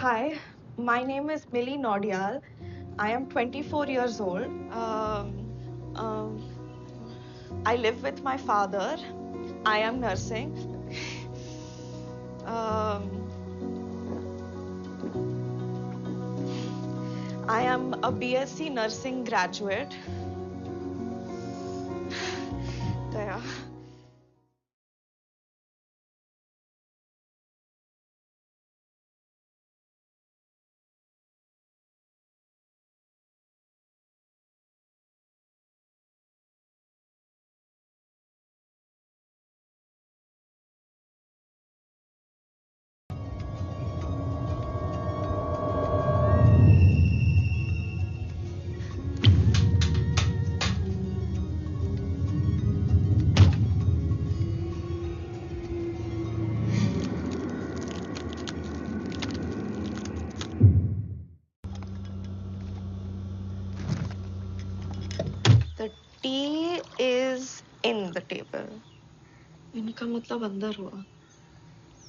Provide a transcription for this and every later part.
Hi, my name is Millie Nordial. I am 24 years old. Um, I live with my father. I am nursing. Um, I am a BSc nursing graduate. There. The tea is in the table. इनका मतलब अंदर हुआ।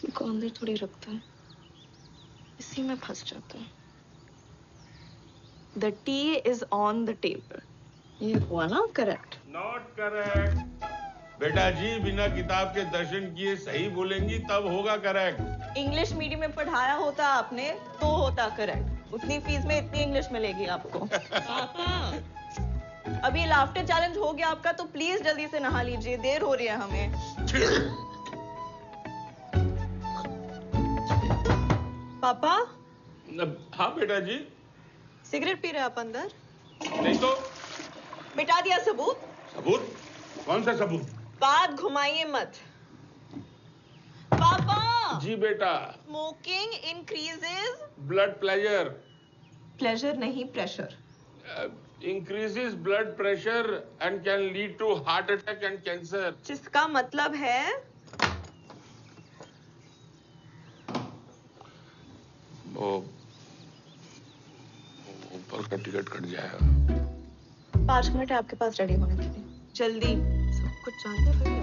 इनको अंदर थोड़ी रखता है। इसी में फंस जाता है। The tea is on the table. ये हुआ ना करेक्ट? Not correct. बेटा जी बिना किताब के दर्शन किए सही बोलेंगी तब होगा करेक्ट। इंग्लिश मीडियम में पढ़ाया होता आपने तो होता करेक्ट। उतनी फीस में इतनी इंग्लिश मिलेगी आपको। पापा, अभी लाफ्टर चैलेंज हो गया आपका तो प्लीज जल्दी से नहा लीजिए, देर हो रही है हमें। पापा? हाँ बेटा जी। सिगरेट पी रहे आप अंदर? नहीं तो। मिटा दिया सबूत? सबूत? कौन सा सबूत? बात घुमाइए मत। पापा! जी बेटा। Smoking increases blood pressure. Pleasure नहीं pressure. Increases blood pressure and can lead to heart attack and cancer. जिसका मतलब है वो ऊपर का टिकट कट जाएगा। 5 मिनट है आपके पास रेडी होने के लिए। जल्दी। सब कुछ जानते फिर भी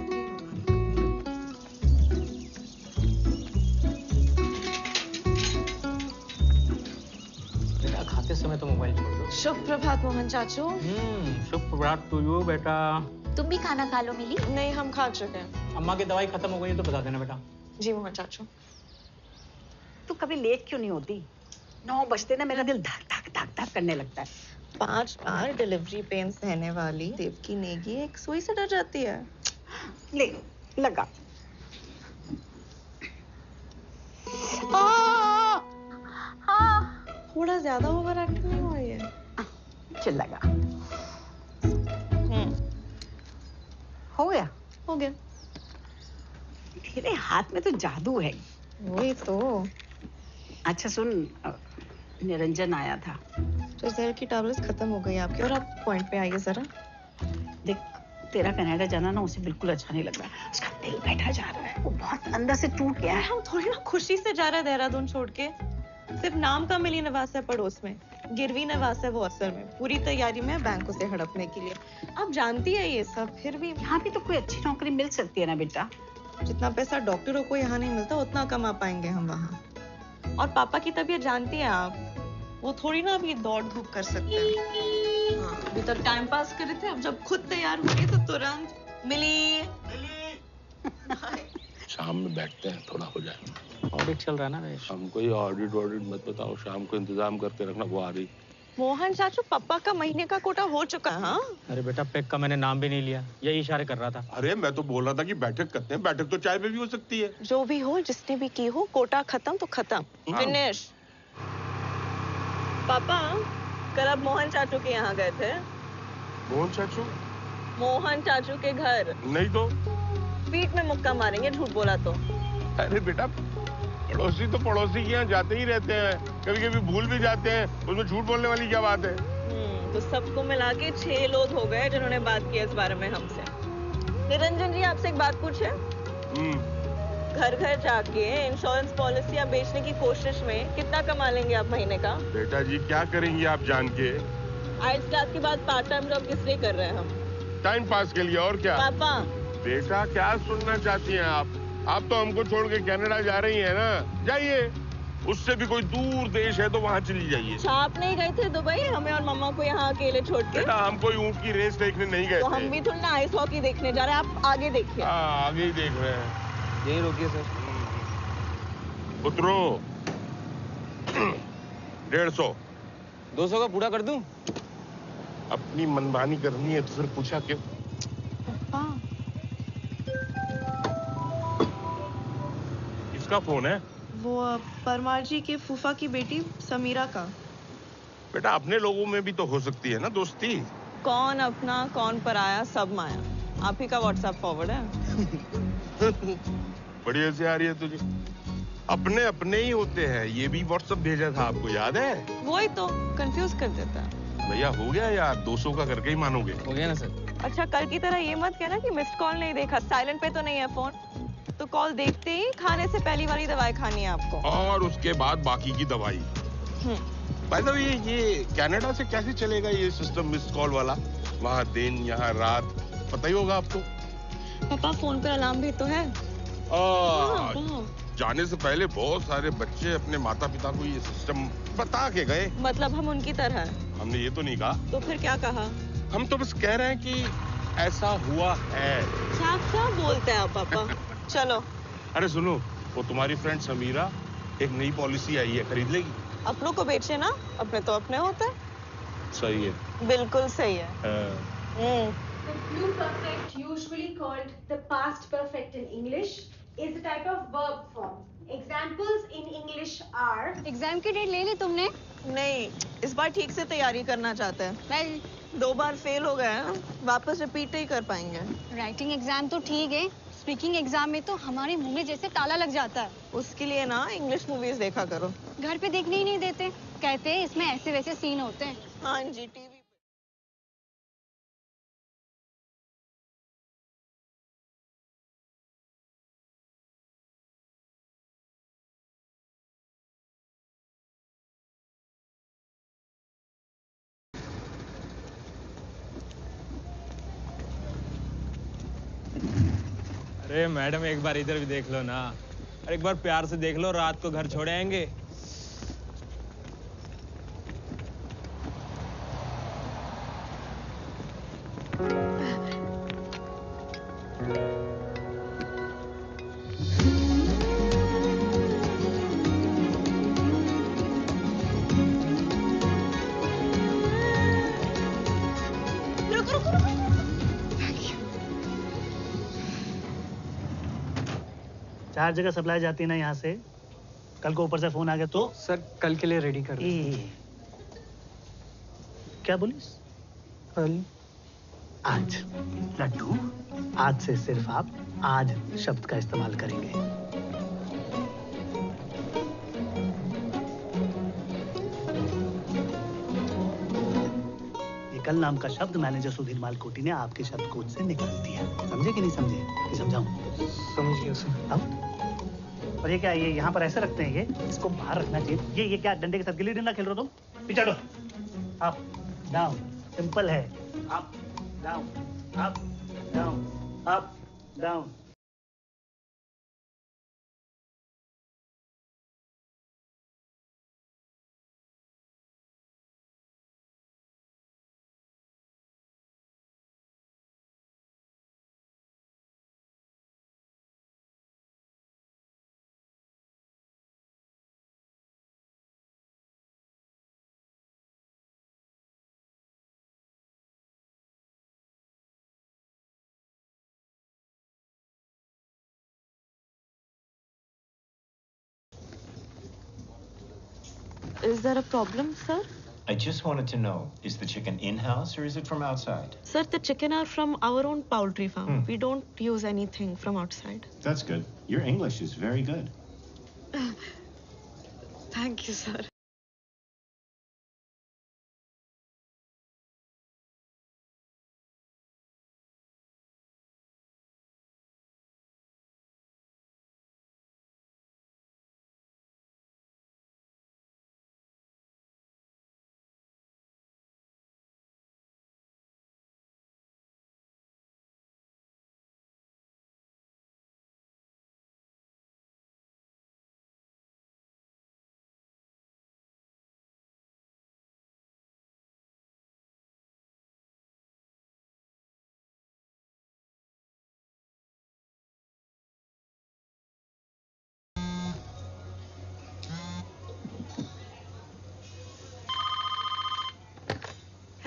बेटा खाते समय तो मोबाइल छोड़ दो। शुभ प्रभात मोहन चाचू। शुभ प्रभात टू यू बेटा। तुम भी खाना खा लो मिली। नहीं, हम खा चुके हैं। अम्मा की दवाई खत्म हो गई है तो बता देना बेटा। जी मोहन चाचू। तू कभी लेट क्यों नहीं होती? 9 बजते ना मेरा दिल धक धक धक धक करने लगता है। 5 बार डिलीवरी पेन सहने वाली देवकी नेगी एक सुई से डर जाती है। ले लगा। थोड़ा ज्यादा ओवर एक्टिंग नहीं हुआ ये? चल लगा। हो गया? हो गया। तेरे हाथ में तो जादू है। वही तो। अच्छा सुन, निरंजन आया था। तो जहर की टैबलेट्स खत्म हो गई आपकी और आप पॉइंट पे आइए जरा। देख तेरा कनाडा जाना ना उसे बिल्कुल अच्छा नहीं लग रहा। उसका दिल बैठा जा रहा है, वो बहुत अंदर से टूट गया है। हम थोड़ी ना खुशी से जा रहे हैं देहरादून छोड़ के। सिर्फ नाम का मिली निवास है पड़ोस में, गिरवी निवास है वो असल में। पूरी तैयारी में बैंकों से हड़पने के लिए। आप जानती है ये सब, फिर भी यहाँ भी तो कोई अच्छी नौकरी मिल सकती है ना बेटा। जितना पैसा डॉक्टरों को यहाँ नहीं मिलता उतना कमा पाएंगे हम वहाँ। और पापा की तबीयत जानती है आप, वो थोड़ी ना अभी दौड़ धूप कर सकते हैं। हाँ, अभी तक टाइम पास कर रहे थे, अब जब खुद तैयार हुए तो तुरंत मिली। शाम में बैठते हैं, थोड़ा हो जाए। ऑडिट चल रहा है ना भाई। हमको ये ऑडिट मत बताओ, शाम को इंतजाम करके रखना। वो आ रही। मोहन चाचू, पापा का महीने का कोटा हो चुका है। हाँ? अरे बेटा पैक का मैंने नाम भी नहीं लिया, यही इशारे कर रहा था। अरे मैं तो बोल रहा था कि बैठक करते हैं। बैठक तो चाय पे भी हो सकती है। जो भी हो, जिसने भी की हो, कोटा खत्म तो खत्म। फिनिश। पापा, कल आप मोहन चाचू के यहाँ गए थे? मोहन चाचू? मोहन चाचू के घर। नहीं तो। पीठ में मुक्का मारेंगे झूठ बोला तो। अरे बेटा पड़ोसी तो पड़ोसी के यहाँ जाते ही रहते हैं, कभी कभी भूल भी जाते हैं, उसमें झूठ बोलने वाली क्या बात है? तो सबको मिला के 6 लोग हो गए जिन्होंने बात की इस बारे में हमसे। निरंजन जी, आपसे एक बात पूछे? घर घर जाके इंश्योरेंस पॉलिसियां बेचने की कोशिश में कितना कमा लेंगे आप महीने का? बेटा जी क्या करेंगी आप जान के? आइल्स क्लास के बाद पार्ट टाइम जॉब किस लिए कर रहे हैं हम? टाइम पास के लिए, और क्या? पापा। बेटा क्या सुनना चाहती हैं आप? आप तो हमको छोड़ के कनाडा जा रही हैं ना, जाइए। उससे भी कोई दूर देश है तो वहाँ चली जाइए। अच्छा, आप नहीं गए थे दुबई हमें और मम्मा को यहाँ अकेले छोड़ के? बेटा हम कोई ऊँट की रेस देखने नहीं गए तो थे। हम भी थोड़ी ना आइस हॉकी देखने जा रहे हैं, आप आगे देखिए। हाँ आगे ही देख रहे हैं। यही रोकिए सर। उतरो। 150। 200 का पूरा कर दूं? अपनी मनमानी करनी है तो फिर पूछा क्यों? किसका फोन है? वो परमार जी के फूफा की बेटी समीरा का। बेटा अपने लोगों में भी तो हो सकती है ना दोस्ती। कौन अपना कौन पराया सब माया। आप ही का व्हाट्सएप फॉरवर्ड है। बड़ी हंसी आ रही है तुझे। अपने अपने ही होते हैं। ये भी व्हाट्सएप भेजा था आपको याद है? वही तो कंफ्यूज कर देता है। भैया हो गया यार, 200 का करके ही मानोगे। हो गया ना सर। अच्छा कल की तरह ये मत कहना कि मिस्ड कॉल नहीं देखा, साइलेंट पे तो नहीं है फोन। तो कॉल देखते ही खाने से पहली वाली दवाई खानी है आपको। और उसके बाद बाकी की दवाई। बाय द वे ये कनाडा से कैसे चलेगा ये सिस्टम मिस्ड कॉल वाला? वहाँ दिन यहाँ रात पता ही होगा आपको। पापा फोन पे अलार्म भी तो है। हाँ। जाने से पहले बहुत सारे बच्चे अपने माता पिता को ये सिस्टम बता के गए। मतलब हम उनकी तरह हैं। हमने ये तो नहीं कहा। तो फिर क्या कहा? हम तो बस कह रहे हैं कि ऐसा हुआ है। क्या बोलते हैं आप पापा? चलो। अरे सुनो, वो तुम्हारी फ्रेंड समीरा एक नई पॉलिसी आई है, खरीद लेगी? अपनों को बेचे ना, अपने तो अपने होते हैं। सही है। बिल्कुल सही है। The pluperfect, usually called the past perfect in English, is a type of verb form. Examples in English are. Exam की डेट ले ली तुमने? नहीं, इस बार ठीक से तैयारी करना चाहते हैं। वेल, 2 बार फेल हो गए हैं, वापस रिपीट ही कर पाएंगे। राइटिंग एग्जाम तो ठीक है, स्पीकिंग एग्जाम में तो हमारे मुंह में जैसे ताला लग जाता है। उसके लिए ना इंग्लिश मूवीज देखा करो। घर पे देखने ही नहीं देते, कहते हैं इसमें ऐसे वैसे सीन होते हैं। हाँ जी, टीवी। अरे मैडम एक बार इधर भी देख लो ना। अरे एक बार प्यार से देख लो, रात को घर छोड़े आएंगे। चार जगह सप्लाई जाती है ना यहाँ से। कल को ऊपर से फोन आ गया तो सर कल के लिए रेडी कर दो। क्या बोलिस? कल आज लड्डू, आज से सिर्फ आप आज शब्द का इस्तेमाल करेंगे। ये कल नाम का शब्द मैनेजर सुधीर मालकोटी ने आपके शब्दकोश से निकाल दिया। समझे कि नहीं समझे? कि समझाऊं? समझ गया सर। अब और ये क्या, ये यहाँ पर ऐसे रखते हैं? ये इसको बाहर रखना चाहिए। ये क्या डंडे के साथ गिल्ली डंडा खेल रहे हो तुम? पीछे हटो। अप डाउन, सिंपल है। Up down, up down, up down. Is there a problem, sir? I just wanted to know, is the chicken in-house or is it from outside? Sir, the chicken are from our own poultry farm. Hmm. We don't use anything from outside. That's good. Your English is very good. Thank you, sir.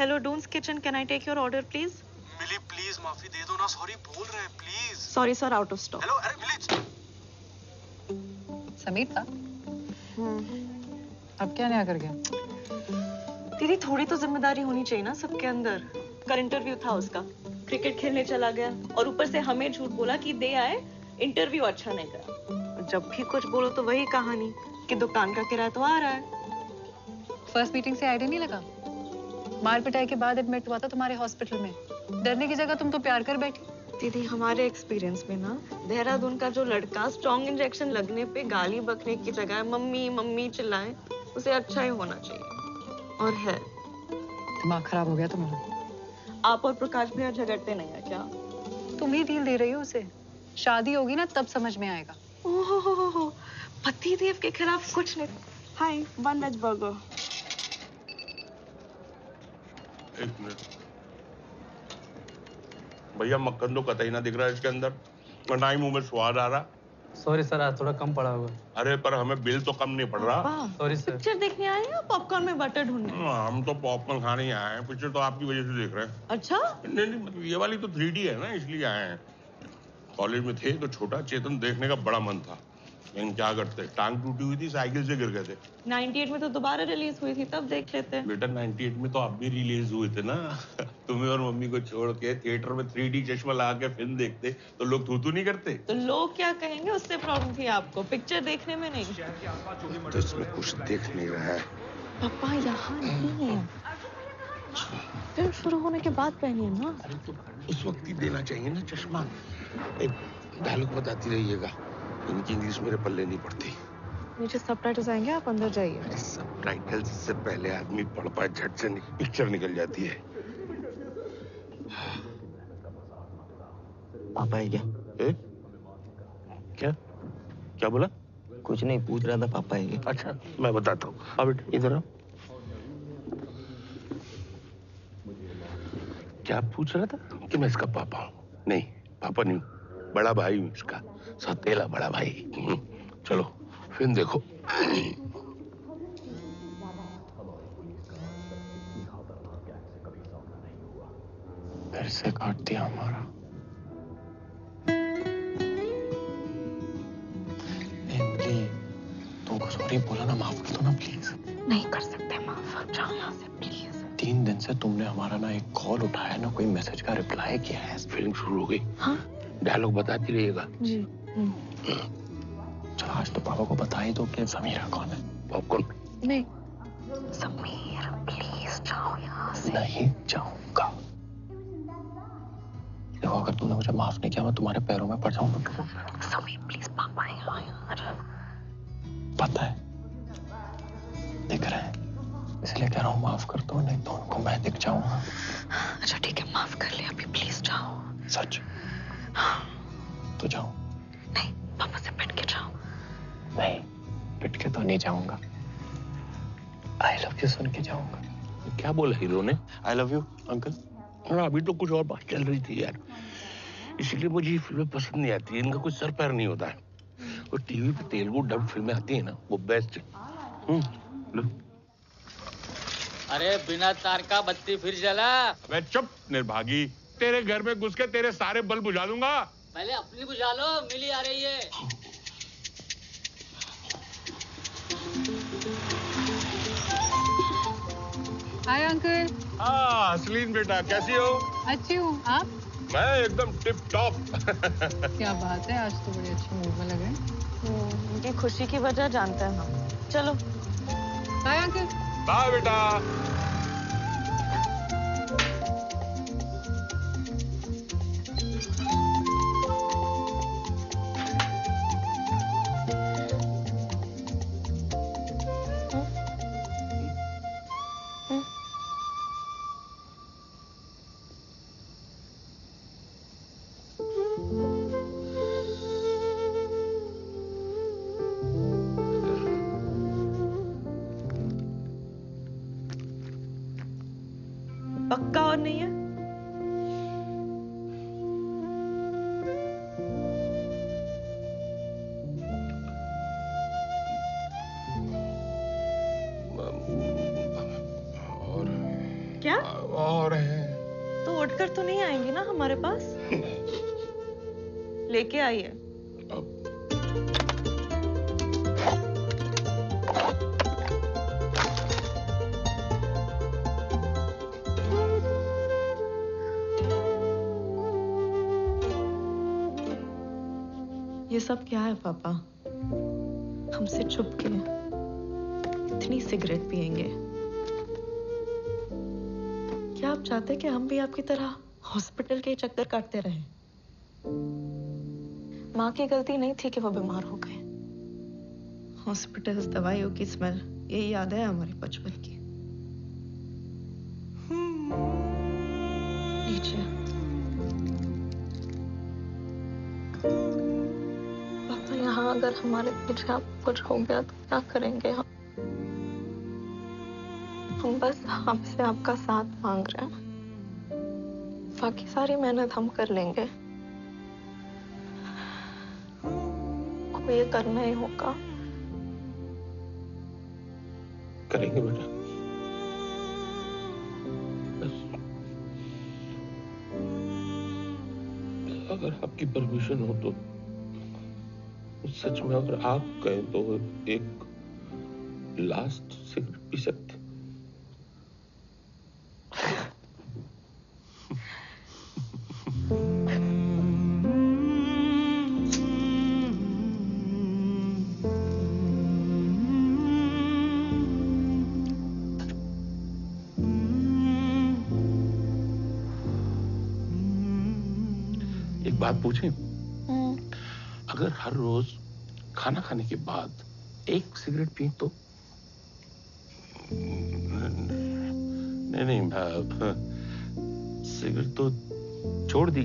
Hello Doon's kitchen, can I take your order please? Mili please माफी दे दो ना, sorry बोल रहे हैं please. Sorry sir, out of stock. Hello, अरे मिली। समीर था? अब क्या नया कर गया? दीदी थोड़ी तो जिम्मेदारी होनी चाहिए ना सबके अंदर। कल इंटरव्यू था उसका, क्रिकेट खेलने चला गया और ऊपर से हमें झूठ बोला कि दे आए, इंटरव्यू अच्छा नहीं गया। जब भी कुछ बोलो तो वही कहानी कि दुकान का किराया तो आ रहा है। फर्स्ट मीटिंग से आइडिया नहीं लगा? मार पिटाई के बाद एडमिट हुआ था तुम्हारे हॉस्पिटल में, डरने की जगह तुम तो प्यार कर बैठी। दीदी हमारे एक्सपीरियंस में ना, देहरादून का जो लड़का स्ट्रॉन्ग इंजेक्शन लगने पे गाली बकने की जगह मम्मी मम्मी चिल्लाए, उसे अच्छा ही होना चाहिए। और है, दिमाग खराब हो गया तुम्हारा। आप और प्रकाश भैया झगड़ते नहीं है क्या? तुम ही डील दे रही हो उसे, शादी होगी ना तब समझ में आएगा। ओहो, पति देव के खिलाफ कुछ नहीं। हाय, 1 वेज बर्गर। एक मिनट भैया, मक्खन तो कतई ना दिख रहा है इसके अंदर, और ना ही मुंह में स्वाद आ रहा। सॉरी सर, आज थोड़ा कम पड़ा होगा। अरे पर हमें बिल तो कम नहीं पड़ रहा। Sorry sir. पिक्चर देखने आए हैं या पॉपकॉर्न में बटर ढूंढने? हम तो पॉपकॉर्न खाने ही आए हैं, पिक्चर तो आपकी वजह से देख रहे हैं। अच्छा? नहीं, मतलब ये वाली तो 3D है ना, इसलिए आए हैं। कॉलेज में थे तो छोटा चेतन देखने का बड़ा मन था, लेकिन क्या करते, टांग टूटी हुई थी, साइकिल से गिर गए थे। 98 में तो दोबारा रिलीज हुई थी, तब देख लेते। बेटा 98 में तो आप भी रिलीज हुए थे ना। तुम्हें और मम्मी को छोड़ के थिएटर में 3D चश्मा लगा के फिल्म देखते तो लोग थू नहीं करते। तो लोग क्या कहेंगे उससे प्रॉब्लम थी आपको, पिक्चर देखने में नहीं। तो इसमें कुछ देख नहीं रहा है। पापा यहाँ नहीं है, फिल्म शुरू होने के बाद पहनिए ना। अरे तो उस वक्त ही देना चाहिए ना चश्मा। एक डायलॉग बताती रहिएगा, इनकी इंग्लिश मेरे पल्ले नहीं पड़ती। नीचे सबटाइटल्स आएंगे, आप अंदर जाइए। सबटाइटल्स से पहले आदमी पढ़ पाए, झट से पिक्चर निकल जाती है। पापा है क्या? क्या क्या बोला? कुछ नहीं, पूछ रहा था पापा है क्या? अच्छा, मैं बताता हूँ। अब इधर आओ। क्या पूछ रहा था? कि मैं इसका पापा हूँ? नहीं, पापा नहीं, बड़ा भाई हूँ इसका, सौतेला बड़ा भाई। चलो फिल्म देखो। फिर से काट दिया हमारा। इमली, तुमको सॉरी बोला ना, माफ कर दो ना प्लीज। नहीं कर सकते माफ, आप जाओ यहाँ से प्लीज। 3 दिन से तुमने हमारा ना एक कॉल उठाया ना कोई मैसेज का रिप्लाई किया है। फिल्म शुरू हो गई। हाँ? डायलॉग बताती रहिएगा जी। चलो आज तो पापा को बता ही दो कि समीरा कौन है। पॉपकॉर्न नहीं, समीर प्लीज जाओ यहाँ से। नहीं जाऊंगा। देखो अगर तूने मुझे माफ नहीं किया मैं तुम्हारे पैरों में पड़ जाऊंगा। समीर प्लीज, पापा यहाँ यार। पता है, दिख रहा है, इसलिए कह रहा हूँ माफ कर दो, नहीं तो उनको मैं दिख जाऊंगा। अच्छा ठीक है, माफ कर लिया, अभी प्लीज जाओ। सच? तो जाओ। नहीं, पापा से पिट के जाओ। नहीं, पिट के तो नहीं जाऊंगा, आई लव यू सुन के जाऊंगा। क्या बोला हीरो ने? I love you uncle. अभी तो कुछ और बात चल रही थी यार, इसलिए मुझे ये फिल्में पसंद नहीं आती। इनका कुछ सर पैर नहीं होता है। और टीवी पे तेलुगु डब फिल्में आती है ना, वो बेस्ट है। लो। अरे बिना तार का बत्ती फिर जला। अबे चुप निर्भागी, तेरे घर में घुस के तेरे सारे बल्ब बुझा दूंगा। पहले अपनी बुझा लो, मिली आ रही है। Hi uncle. हाँ असलीन बेटा, कैसी हो? अच्छी हूँ, आप? मैं एकदम टिप टॉप। क्या बात है, आज तो बड़े अच्छे मूड में लगे। उनकी खुशी की वजह जानते हैं हम। चलो हाय अंकल। बाय बेटा। पक्का और नहीं है? और क्या? तो नहीं आएंगी ना हमारे पास? लेके आइए। ये सब क्या है पापा? हमसे छुप के इतनी सिगरेट पिएंगे? क्या आप चाहते कि हम भी आपकी तरह हॉस्पिटल के चक्कर काटते रहें? माँ की गलती नहीं थी कि वो बीमार हो गए। हॉस्पिटल, दवाइयों की स्मेल, यही याद है हमारे बचपन की। नीचे पापा, यहाँ अगर हमारे पीछे आप कुछ हो गया तो क्या करेंगे हम? हम बस आपसे आपका साथ मांग रहे हैं। बाकी सारी मेहनत हम कर लेंगे। आपको ये करना ही होगा। करेंगे बेटा। अगर आपकी परमिशन हो तो सच में अगर आप कहें तो एक लास्ट सिगरेट पी सकते। एक बात पूछें? अगर हर रोज खाना खाने के बाद एक सिगरेट पी तो? नहीं, सिगरेट तो छोड़ दी।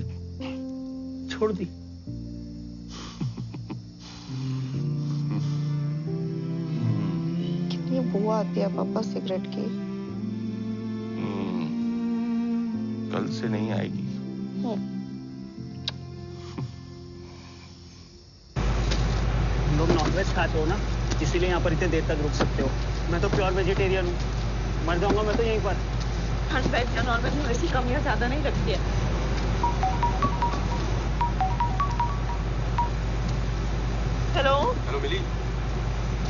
कितनी बू आती है पापा सिगरेट की। कल से नहीं आएगी। लोग नॉनवेज खाते हो ना, इसीलिए यहाँ पर इतने देर तक रुक सकते हो। मैं तो प्योर वेजिटेरियन हूँ, मर जाऊंगा मैं तो यहीं पर। हर वेज या नॉन वेज में वैसी कमियां ज्यादा नहीं रखती है। हेलो मिली।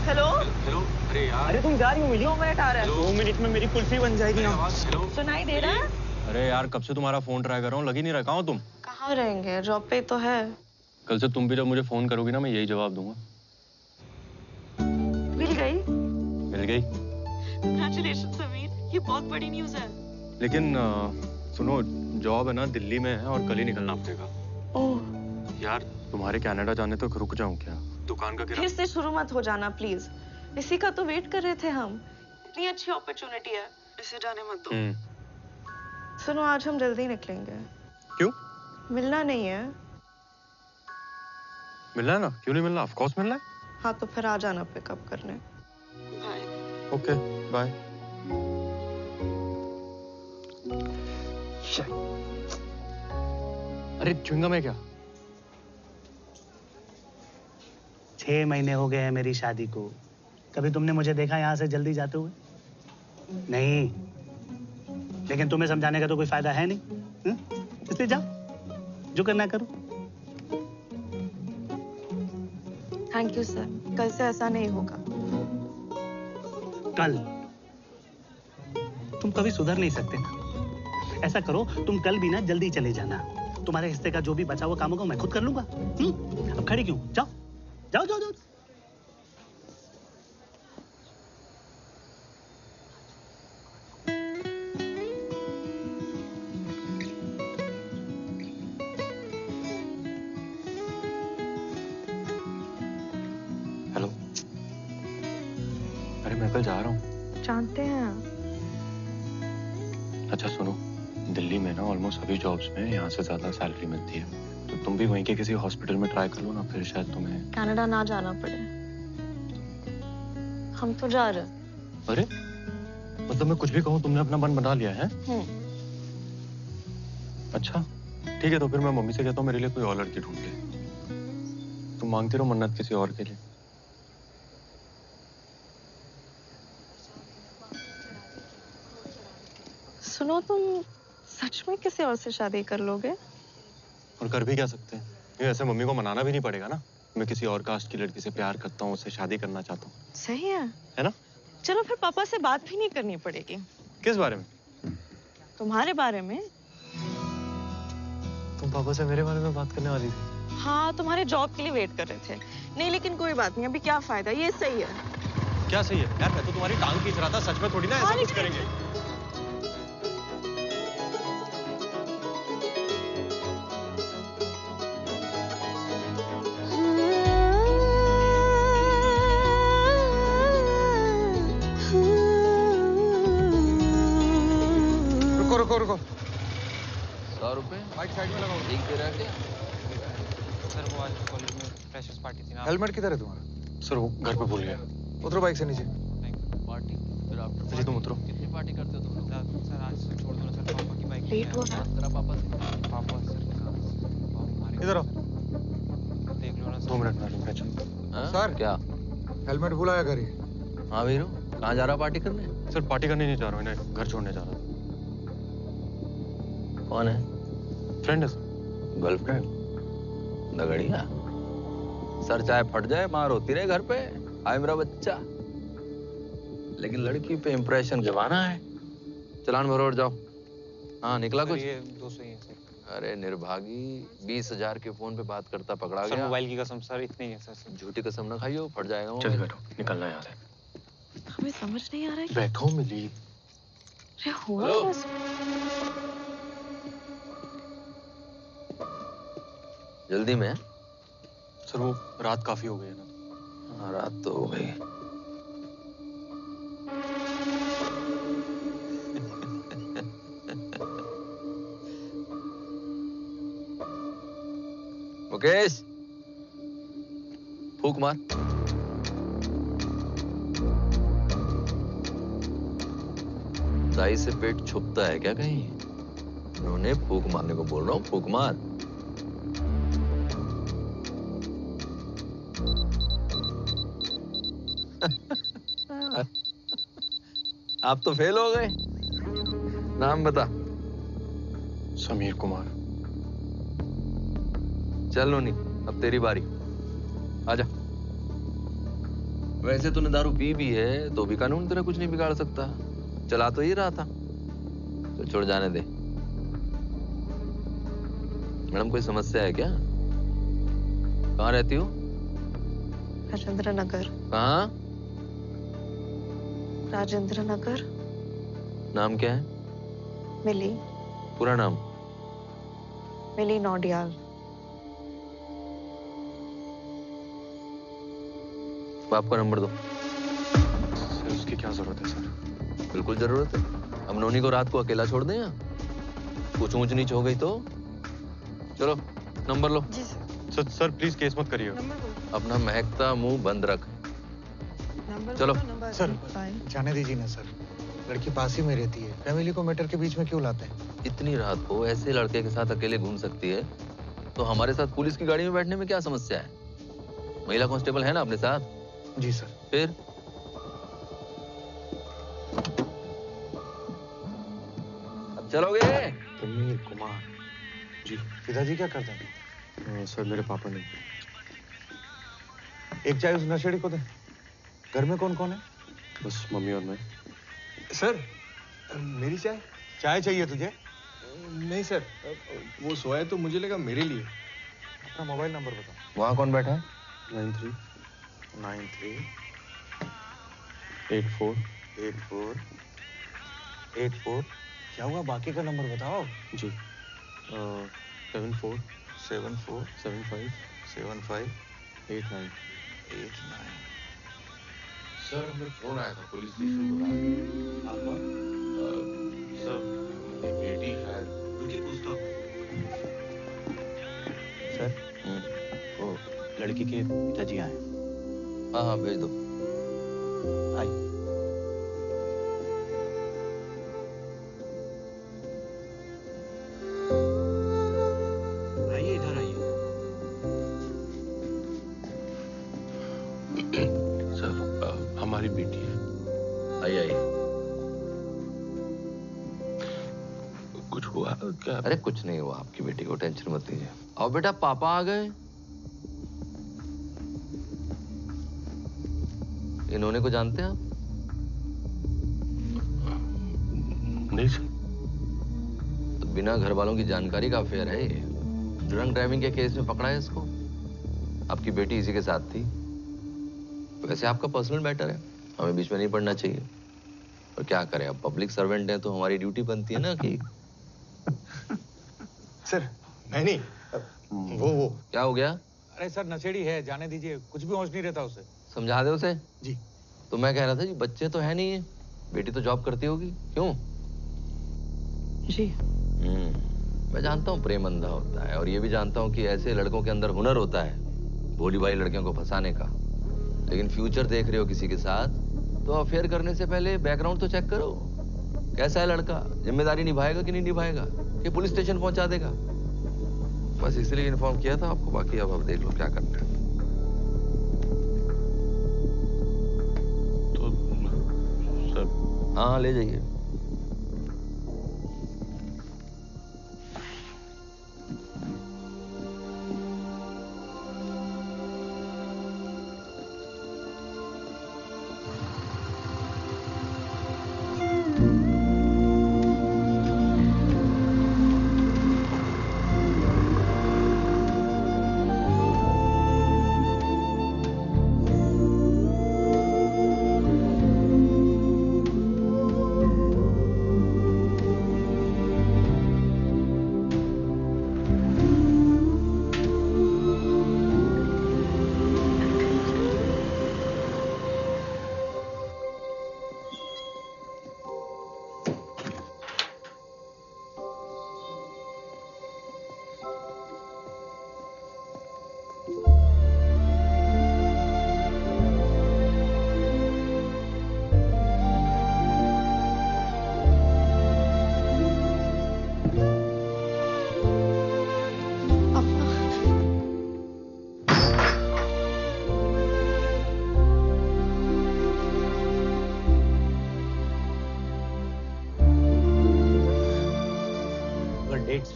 हेलो। अरे यार, अरे तुम जा रही हो मिली? 2 मिनट आ रहा है। 2 मिनट में मेरी कुल्फी बन जाएगी ना। सुनाई दे रहा है? अरे यार, कब से तुम्हारा फोन ट्राई कर रहा हूँ, लग ही नहीं रहा। कहाँ हो तुम? कहाँ रहेंगे, जॉब पे तो है। कल से तुम भी जब मुझे फोन करोगी ना, मैं यही जवाब दूंगा। मिल गई? मिल गई। कांग्रेचुलेशन समीर, ये बहुत बड़ी न्यूज़ है। लेकिन सुनो, जॉब है ना दिल्ली में है और कल ही निकलना पड़ेगा। ओह यार, तुम्हारे कनाडा जाने तक रुक जाऊं क्या? दुकान का फिर से शुरू मत हो जाना प्लीज। इसी का तो वेट कर रहे थे हम। इतनी अच्छी अपॉर्चुनिटी है, इसे जाने मत दो। सुनो, आज हम जल्दी निकलेंगे। क्यों? मिलना नहीं है। मिलना है ना? क्यों नहीं मिलना? ऑफ कोर्स मिलना है। हाँ तो फिर आ जाना पिकअप करने। बाय। Okay, bye. अरे च्युइंगम है क्या? 6 महीने हो गए हैं मेरी शादी को। कभी तुमने मुझे देखा यहाँ से जल्दी जाते हुए? नहीं। लेकिन तुम्हें समझाने का तो कोई फायदा है नहीं, इसलिए जाओ, जो करना करो। थैंक यू सर, कल से ऐसा नहीं होगा। कल? तुम कभी सुधर नहीं सकते ना। ऐसा करो, तुम कल भी ना जल्दी चले जाना। तुम्हारे हिस्से का जो भी बचा हुआ काम होगा मैं खुद कर लूंगा। अब खड़ी क्यों? जाओ जाओ जाओ जाओ। हेलो। अरे मैं कल जा रहा हूँ। जानते हैं। अच्छा सुनो, दिल्ली में ना ऑलमोस्ट सभी जॉब्स में यहाँ से ज्यादा सैलरी मिलती है, तो तुम भी वहीं के किसी हॉस्पिटल में ट्राई कर लो ना, फिर शायद तुम्हें कनाडा ना जाना पड़े। हम तो जा रहे। अरे मतलब मैं कुछ भी कहूँ, तुमने अपना मन बना लिया है? अच्छा ठीक है, तो फिर मैं मम्मी से कहता हूँ मेरे लिए कोई और लड़की ढूंढ ले। तुम मांगती रहो मन्नत किसी और के लिए। सुनो, तुम सच में किसी और से शादी कर लोगे? और कर भी क्या सकते हैं? ये ऐसे मम्मी को मनाना भी नहीं पड़ेगा ना। मैं किसी और कास्ट की लड़की से प्यार करता हूँ, उससे शादी करना चाहता हूँ। सही है ना? चलो फिर पापा से बात भी नहीं करनी पड़ेगी। किस बारे में? तुम्हारे बारे में। तुम पापा से मेरे बारे में बात करने वाली थी? हाँ, तुम्हारे जॉब के लिए वेट कर रहे थे। नहीं लेकिन कोई बात नहीं, अभी क्या फायदा, ये सही है। क्या सही है? यार मैं तो तुम्हारी टांग खींच रहा था, सच में थोड़ी ना ऐसा कुछ करेंगे। रुको रुको। 100 रुपए बाइक साइड में लगाओ। एक दे रहा क्या? सर वो आज कॉलेज में फ्रेशर्स पार्टी थी ना। हेलमेट किधर है तुम्हारा? सर वो घर पे भूल गया। उतरो बाइक से नीचे। पार्टी फिर आफ्टर जी तुम उतरो। कितनी पार्टी करते हो तुम लोग? सर आज से छोड़ दो ना सर, पापा की बाइक लेट हो रहा है। तेरा पापा से पापा सर इधर आओ। देख लो ना 2 मिनट में मैं चलता हूँ। सर क्या? हेलमेट भुलाया घर ही। हाँ वीरू, कहाँ जा रहा पार्टी करने? सर पार्टी करने नहीं जा रहा हूँ, इन्हें घर छोड़ने जा रहा हूँ। कौन है? फ्रेंड है। गर्लफ्रेंड? दगड़िया? सर चाहे फट जाए, मार होती रहे घर पे। आए मेरा बच्चा। लेकिन लड़की पे इंप्रेशन जमाना है। चलान भरो और जाओ। हाँ निकला कुछ? ये 200 ही है सर। अरे निर्भागी, 20,000 के फोन पे बात करता पकड़ा सर गया। मोबाइल की कसम सर, इतनी है सर। झूठी कसम ना खाइयो, फट जाएगा वो। चल बैठो, निकलना याद है। हमें समझ नहीं आ रहा है। बैठो मिली। अरे हुआ क्या? जल्दी में? सर वो रात काफी हो गई है ना। हाँ रात तो हो गई। मुकेश फूक मार। दाई से पेट छुपता है क्या कहीं? उन्होंने फूक मारने को बोल रहा हूँ, फूक मार। आप तो फेल हो गए। नाम बता। समीर कुमार। चल नोनी, अब तेरी बारी। आजा। वैसे तूने दारू पी भी है तो भी कानून तेरा कुछ नहीं बिगाड़ सकता। चला तो ही रहा था, तो छोड़ जाने दे। मैडम कोई समस्या है क्या? कहाँ रहती हो? राजेंद्र नगर। कहाँ? राजेंद्र नगर। नाम क्या है? मिली। पूरा नाम? मिली नौडियाल। बाप का नंबर दो। सर उसकी क्या जरूरत है सर? बिल्कुल जरूरत है। अब नोनी को रात को अकेला छोड़ दें या कुछ ऊंच नीच हो गई तो? चलो नंबर लो। जी सर। सर प्लीज केस मत करिए। अपना महकता मुंह बंद रख। चलो। सर जाने दीजिए ना सर, लड़की पास ही में रहती है, फैमिली को मैटर के बीच में क्यों लाते हैं? इतनी रात को ऐसे लड़के के साथ अकेले घूम सकती है तो हमारे साथ पुलिस की गाड़ी में बैठने में क्या समस्या है? महिला कांस्टेबल है ना अपने साथ? जी सर। फिर अब चलोगे? समीर कुमार। जी। पिताजी क्या करते हैं? सर मेरे पापा ने। एक चाय उस नशेड़ी को दे। घर में कौन कौन है? बस मम्मी और मैं। सर मेरी चाय। चाय चाहिए तुझे? नहीं सर, वो सोया तो मुझे लगा मेरे लिए। अपना मोबाइल नंबर बताओ। वहाँ कौन बैठा है? 93 84 84 क्या हुआ? बाकी का नंबर बताओ। जी 74 74 75 75 89। 89। सर हमें फोन आया था पुलिस स्टेशन सर बेटी है उनकी पूछता हूँ। सर वो लड़की के पिताजी आए। हाँ हाँ भेज दो। आइए। आइए इधर आइए। सर हमारी बेटी है। आइए आइए। कुछ हुआ क्या? अरे कुछ नहीं हुआ आपकी बेटी को, टेंशन मत लीजिए। और बेटा पापा आ गए। इन्होंने को जानते हैं आप? नहीं सर। तो बिना घर वालों की जानकारी का अफेयर है ये। ड्रंक ड्राइविंग के केस में पकड़ा है इसको। आपकी बेटी इसी के साथ थी। वैसे आपका पर्सनल मैटर है, हमें बीच में नहीं पड़ना चाहिए। और क्या करें, अब पब्लिक सर्वेंट हैं तो हमारी ड्यूटी बनती है ना कि सर मैं नहीं, वो क्या हो गया? अरे सर नशेड़ी है, जाने दीजिए, कुछ भी होश नहीं रहता उसे। समझा दे उसे। जी। तो मैं कह रहा था जी, बच्चे तो है नहीं है, बेटी तो जॉब करती होगी, क्यों? जी। मैं जानता हूँ प्रेम अंधा होता है, और ये भी जानता हूँ कि ऐसे लड़कों के अंदर हुनर होता है भोली भाली लड़कियों को फंसाने का। लेकिन फ्यूचर देख रहे हो किसी के साथ, तो अफेयर करने से पहले बैकग्राउंड तो चेक करो। कैसा है लड़का, जिम्मेदारी निभाएगा कि नहीं निभाएगा, कि पुलिस स्टेशन पहुंचा देगा। बस इसलिए इन्फॉर्म किया था आपको, बाकी अब देख लो क्या करना है। तो सर हाँ ले जाइए।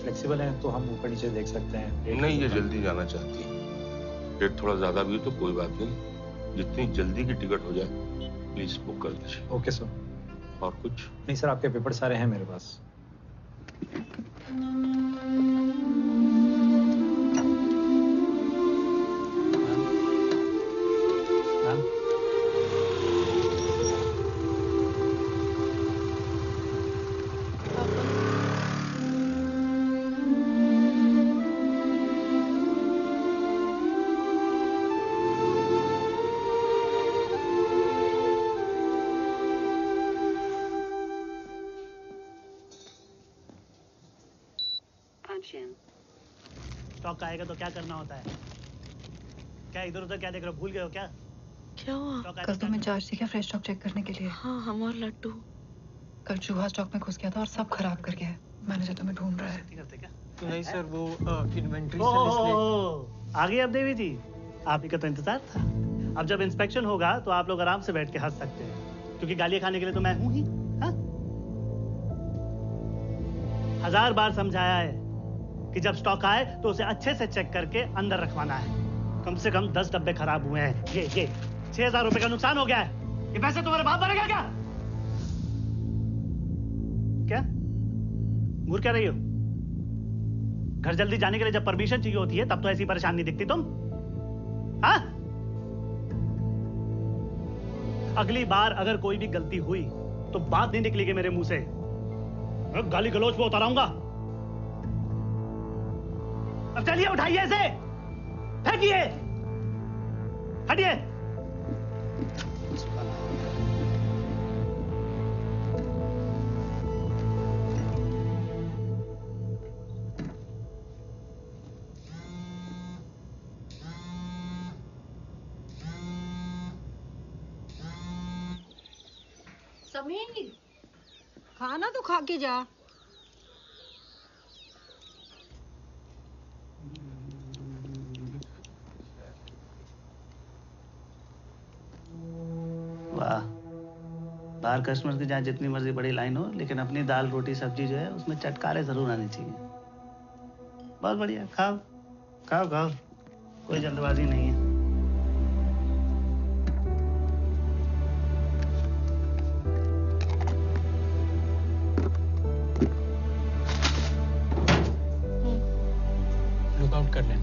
फ्लेक्सिबल है तो हम ऊपर नीचे देख सकते हैं। नहीं, ये जल्दी जाना चाहती है। डेट थोड़ा ज्यादा भी हो तो कोई बात नहीं, जितनी जल्दी की टिकट हो जाए प्लीज बुक कर दीजिए। Okay sir. और कुछ नहीं सर, आपके पेपर सारे हैं मेरे पास। स्टॉक आएगा तो क्या करना होता है? क्या इधर उधर क्या देख रहे हो, भूल गए हो क्या? क्या हुआ? कल तो मैं चार्ज थी क्या फ्रेश स्टॉक चेक करने के लिए? हाँ, हम और लट्टू कल चूहा स्टॉक में घुस गया था और सब खराब कर गया है। मैनेजर तुम्हें ढूंढ रहा है। नहीं सर, वो इन्वेंट्री आ गई अब देवी जी, आप ही का तो इंतजार था। अब जब इंस्पेक्शन होगा तो आप लोग आराम से बैठ के हंस सकते हैं, क्योंकि गालियां खाने के लिए तो मैं हूं ही। हाँ? 1000 बार समझाया है कि जब स्टॉक आए तो उसे अच्छे से चेक करके अंदर रखवाना है। कम से कम 10 डब्बे खराब हुए हैं। ये 6000 रुपए का नुकसान हो गया है। ये पैसे तुम्हारे बाप भरेगा क्या? क्या घूर क्या रही हो? घर जल्दी जाने के लिए जब परमिशन चाहिए होती है तब तो ऐसी परेशान नहीं दिखती तुम। हाँ? अगली बार अगर कोई भी गलती हुई तो बात नहीं निकलेगी मेरे मुंह से। मैं गाली गलौज पे उतार आऊंगा। अब चलिए, उठाइए इसे, फेंकिए, हटिए। समीर, खाना तो खा के जा। वाह बाहर कस्टमर की जहाँ जितनी मर्जी बड़ी लाइन हो, लेकिन अपनी दाल रोटी सब्जी जो है उसमें चटकारे जरूर आनी चाहिए। बहुत बढ़िया, खाओ खाओ खाओ, कोई जल्दबाजी नहीं है। लुकआउट कर लें।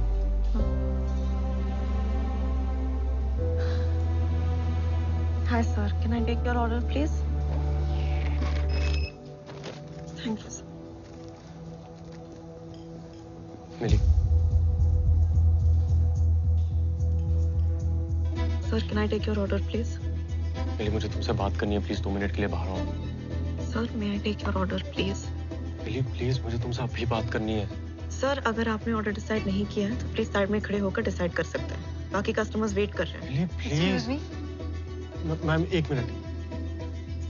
Hi sir, can I take your order please? Thank you sir. Milli. Sir, can I take your order please? मिली, मुझे तुमसे बात करनी है, प्लीज 2 मिनट के लिए बाहर आओ। Sir, may I take your order please? Mili please, मुझे तुमसे अभी बात करनी है। सर, अगर आपने ऑर्डर डिसाइड नहीं किया है तो प्लीज साइड में खड़े होकर डिसाइड कर सकते हैं। बाकी कस्टमर्स वेट कर रहे हैं। Please ma'am 1 minute.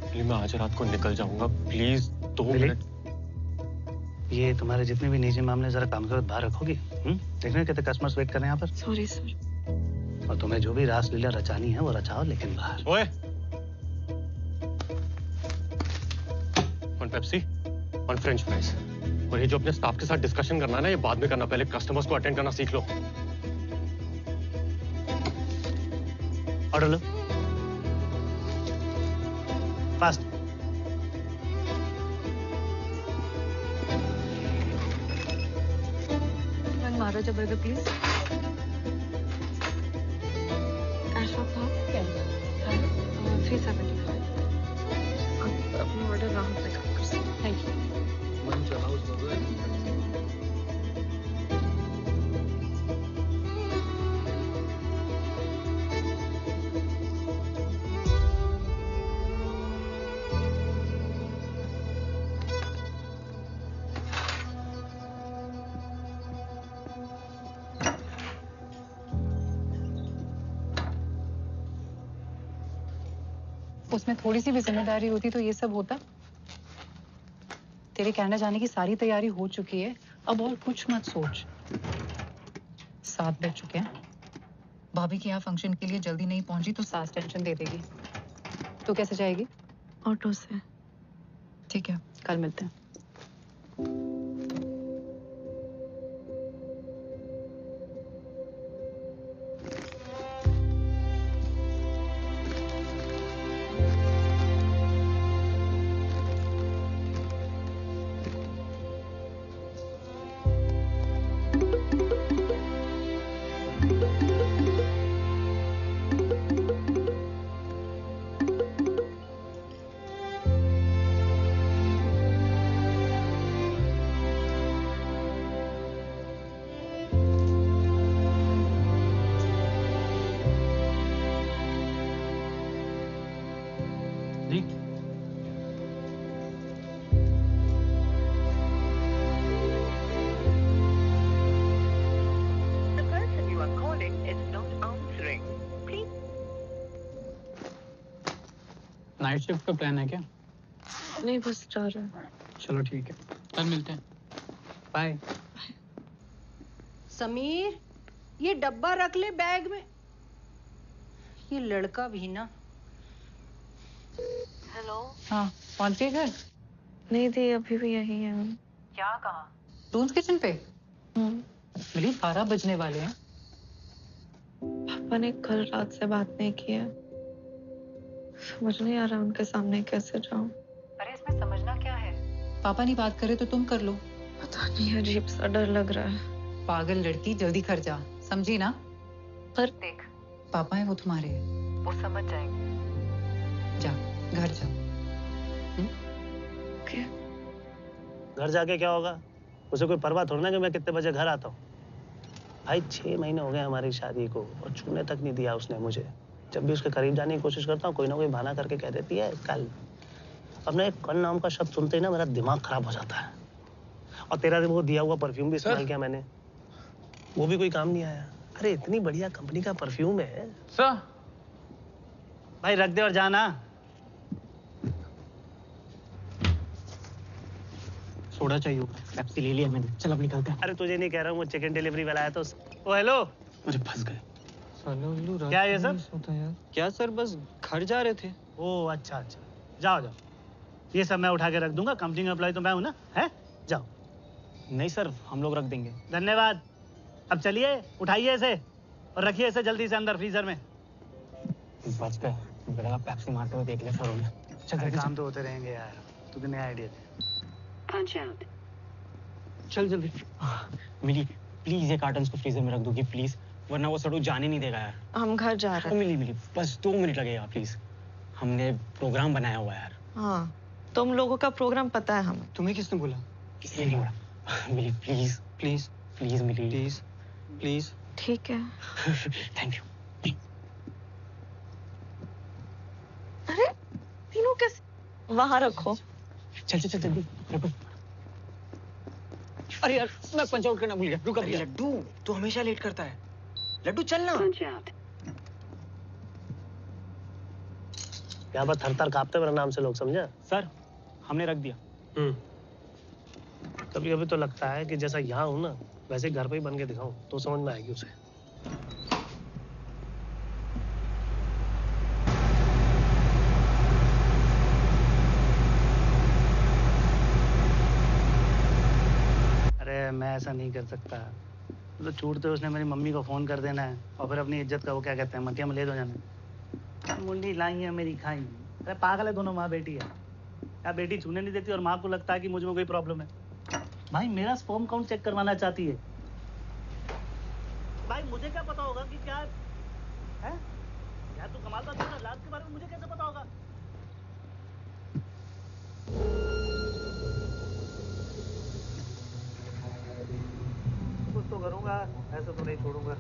प्लीज मैं आज रात को निकल जाऊंगा, प्लीज 2 मिनट। ये तुम्हारे जितने भी निजी मामले जरा काम के बाहर रखोगी? देखना कितने कस्टमर्स वेट कर रहे हैं यहाँ पर। Sorry sir. और तुम्हें जो भी रासलीला रचानी है वो रचाओ, लेकिन बाहर। ओए, 1 पेप्सी, 1 फ्रेंच फ्राइज। और ये जो अपने स्टाफ के साथ डिस्कशन करना है ना, ये बाद में करना, पहले कस्टमर्स को अटेंड करना सीख लो। ऑर्डर लो fast. Maharaja burger please. Cash of था 375। आप अपना ऑर्डर वहाँ पे कर सकते हैं। Thank you. उसमें थोड़ी सी भी जिम्मेदारी होती तो ये सब होता। तेरे कनाडा जाने की सारी तैयारी हो चुकी है, अब और कुछ मत सोच। 7 बज चुके हैं। भाभी के यहाँ फंक्शन के लिए जल्दी नहीं पहुंची तो सास टेंशन दे देगी। तो कैसे जाएगी? ऑटो से। ठीक है, कल मिलते हैं। नाइट शिफ्ट का प्लान है क्या? नहीं, बस जा रहा है। चलो ठीक है, कल मिलते हैं। बाय। समीर, ये डब्बा रख ले बैग में। ये लड़का भी ना। हेलो। हाँ, पहुंच गए घर? नहीं दी, अभी भी यही है। क्या कहा? टून्स किचन पे? मिली 12 बजने वाले हैं। पापा ने कल रात से बात नहीं की है। समझ नहीं आ रहा उनके सामने कैसे जाऊं। अरे इसमें समझना क्या है? पापा नहीं बात करे तो तुम कर लो। पता नहीं, अजीब सा डर लग रहा है। पागल लड़की, जल्दी घर जा, समझी ना? पर देख, पापा है वो तुम्हारे, वो समझ जाएंगे। जा, घर जा। घर जाके क्या होगा? उसे कोई परवाह थोड़ी ना कि मैं कितने बजे घर आता हूँ। भाई 6 महीने हो गए हमारी शादी को और छूने तक नहीं दिया उसने मुझे। जब भी उसके करीब जाने की कोशिश करता हूँ, कोई ना कोई बहाना करके कह देती है कल। अब ना एक कल नाम का शब्द सुनते ही ना मेरा दिमाग खराब हो जाता है। और तेरा वो दिया हुआ परफ्यूम भी इस्तेमाल किया मैंने, वो भी कोई काम नहीं आया। अरे इतनी बढ़िया कंपनी का परफ्यूम है सर। भाई रख दे और जाना। सोडा चाहिए होगा, पेप्सी ले लिया मैंने। चल अब निकलते हैं। अरे तुझे नहीं कह रहा हूँ, वो चिकन डिलीवरी वाला आया तो। ओ हेलो। मुझे फंस गए। क्या ये सब? क्या सर, बस घर जा रहे थे। ओ अच्छा अच्छा, जाओ जाओ, ये सब मैं उठा के रख दूंगा, कंपनी का एम्प्लॉय तो मैं हूं ना, है? जाओ। नहीं सर, हम लोग रख देंगे। धन्यवाद। अब चलिए, उठाइए इसे और रखिए इसे जल्दी से अंदर फ्रीजर में। बच गए, बेटा पेप्सी मारते हुए देख ले सर उन्हें। चल, काम तो होते रहेंगे यार, तू नया आइडिया दे। चल जल्दी। मिली प्लीज ये कार्टन्स को फ्रीजर में रख दोगी प्लीज, वरना वो सड़ू जाने नहीं देगा यार। हम घर जा रहे हैं। मिली बस 2 मिनट लगेगा प्लीज, हमने प्रोग्राम बनाया हुआ है यार। हाँ, तुम लोगों का प्रोग्राम पता है हमें। तुम्हें किसने बोला? किसी ने बोला। Mili please please please Mili please please. ठीक है। Thank you. अरे तीनों कैसे? वहां रखो। चल जल्दी रखो। अरे यार मैं पंच आउट करना भूल गया, रुक। अरे लड्डू तू हमेशा लेट करता है, लड्डू चलना। यहाँ पर थर-थर कांपते मेरे नाम से लोग, समझा? सर हमने रख दिया। कभी कभी तो लगता है कि जैसा यहाँ हूँ ना, वैसे घर पे ही बन के दिखाऊं तो समझ में आएगी उसे। अरे मैं ऐसा नहीं कर सकता, तो छूटते उसने मेरी मम्मी को फोन कर देना है और फिर अपनी इज्जत का वो क्या कहते हैं, मटिया में ले दो जाना। मुंडी लाई है मेरी खाई। अरे पागल है दोनों, माँ बेटी है यार। बेटी छूने नहीं देती और माँ को लगता है कि मुझ में कोई प्रॉब्लम है। भाई मेरा स्पर्म काउंट चेक करवाना चाहती है। भाई मुझे क्या पता होगा कि क्या है यार, तू कमाल बात कर रहा है, लाज के बारे में मुझे कैसे पता होगा? कुछ तो करूंगा, ऐसे तो नहीं छोड़ूंगा।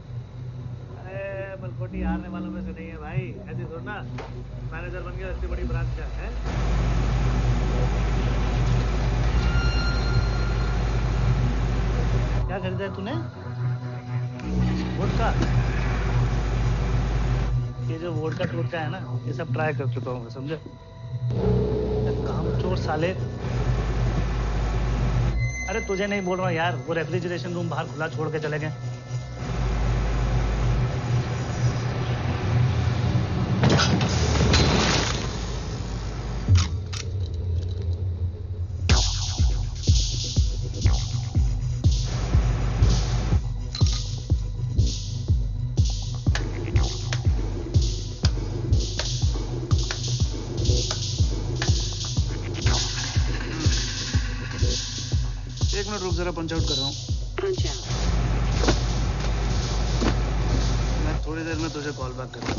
अरे बलकोटी हारने वालों में से नहीं है भाई, ऐसे छोड़ना। मैनेजर बन गया इतनी बड़ी ब्रांच का है। क्या खरीदा है तूने? वोडका। ये जो वोडका टोटका है ना, ये सब ट्राई कर चुका हूँ, समझे? कामचोर साले। अरे तुझे नहीं बोल रहा यार, वो रेफ्रिजरेशन रूम बाहर खुला छोड़ के चले गए। रुक जरा, पंच आउट कर रहा हूँ। मैं थोड़ी देर में तुझे कॉल बैक करूँगा।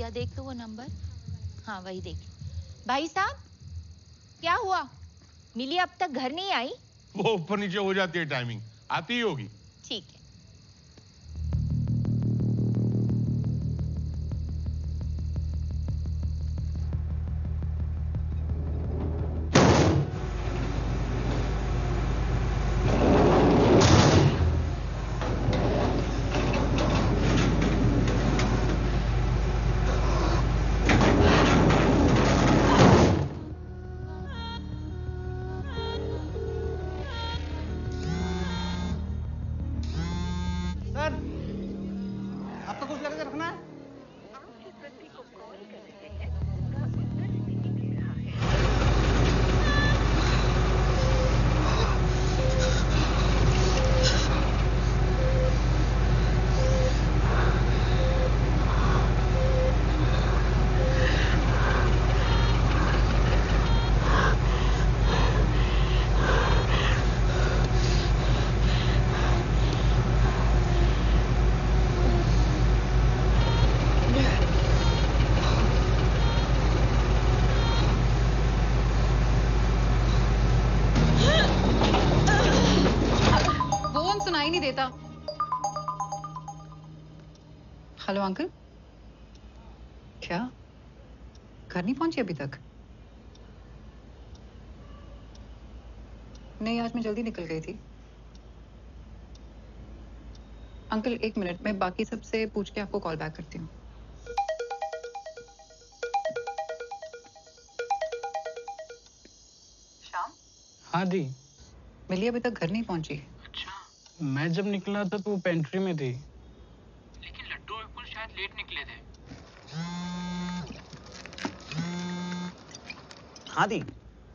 दिया देख तो वो नंबर। हाँ वही देख। भाई साहब क्या हुआ? मिली अब तक घर नहीं आई? वो ऊपर नीचे हो जाती है टाइमिंग, आती ही होगी। ठीक है। आपका कुछ लगा रखना है? फोन सुनाई नहीं देता। हेलो अंकल, क्या घर नहीं पहुंची अभी तक? नहीं, आज मैं जल्दी निकल गई थी। अंकल एक मिनट, मैं बाकी सबसे पूछ के आपको कॉल बैक करती हूँ। श्याम, हाँ दी। मिली अभी तक घर नहीं पहुंची। मैं जब निकला था तो वो पेंट्री में थी। लेकिन लड्डू और विपुल शायद लेट निकले थे। हाँ दी।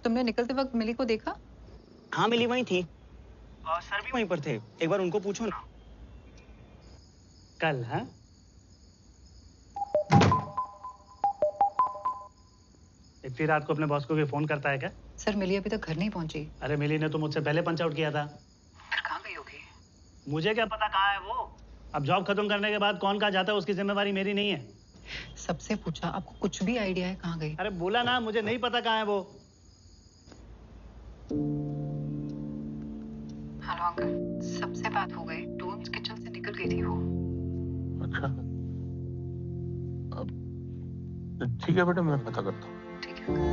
तुमने निकलते वक्त मिली को देखा? हाँ मिली वहीं थी और सर भी वहीं पर थे। एक बार उनको पूछो ना। कल हाँ? इतनी रात को अपने बॉस को भी फोन करता है क्या? सर मिली अभी तक घर नहीं पहुंची। अरे मिली ने तो मुझसे पहले पंच आउट किया था। फिर कहाँ गई होगी? मुझे क्या पता कहाँ है वो। अब जॉब खत्म करने के बाद कौन कहाँ जाता है उसकी जिम्मेवारी मेरी नहीं है। सबसे पूछा, आपको कुछ भी आइडिया है कहाँ गई? अरे बोला ना, मुझे नहीं पता कहाँ है वो। हेलो अंकल, सबसे बात हो गई। टूम्स किचन से निकल गई थी वो। अच्छा, अब ठीक है बेटा, मैं पता करता हूँ। ठीक है।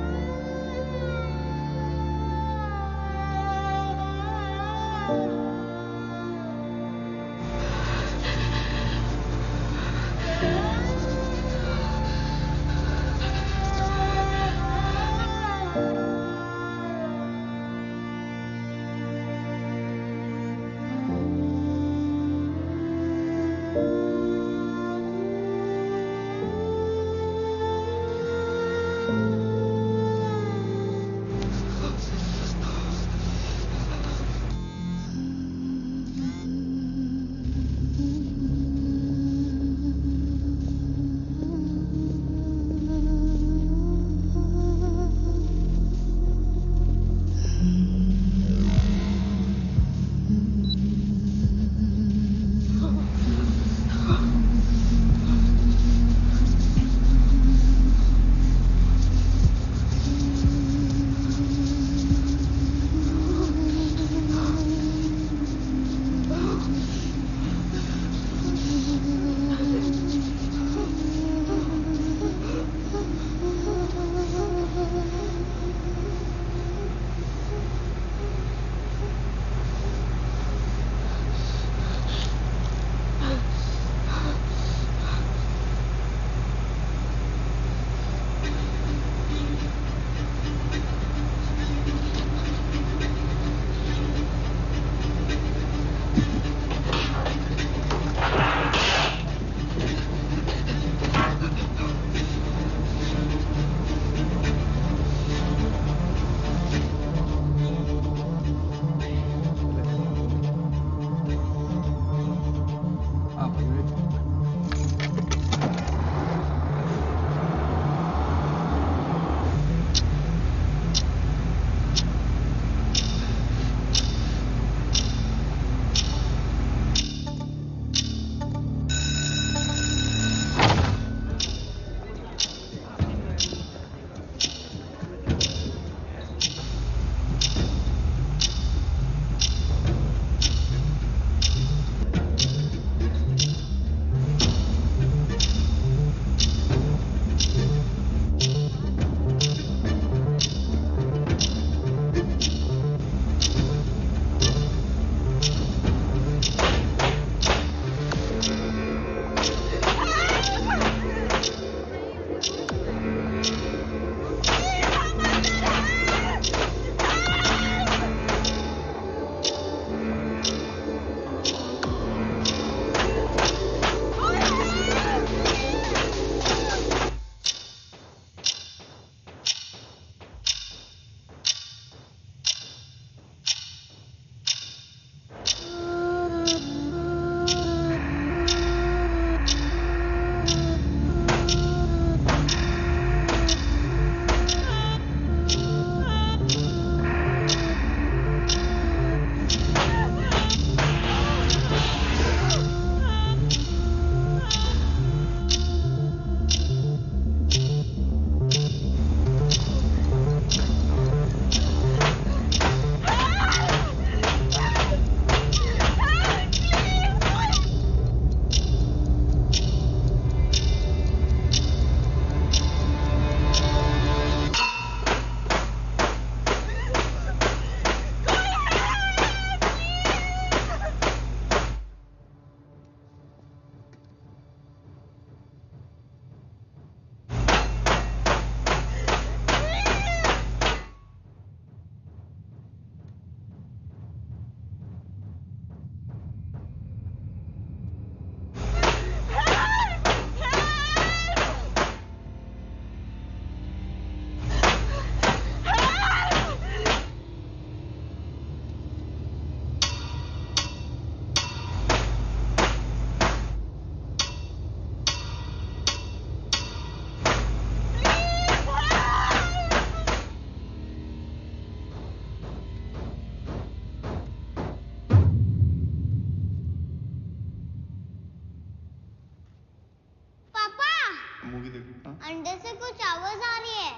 कुछ आवाज आ रही है।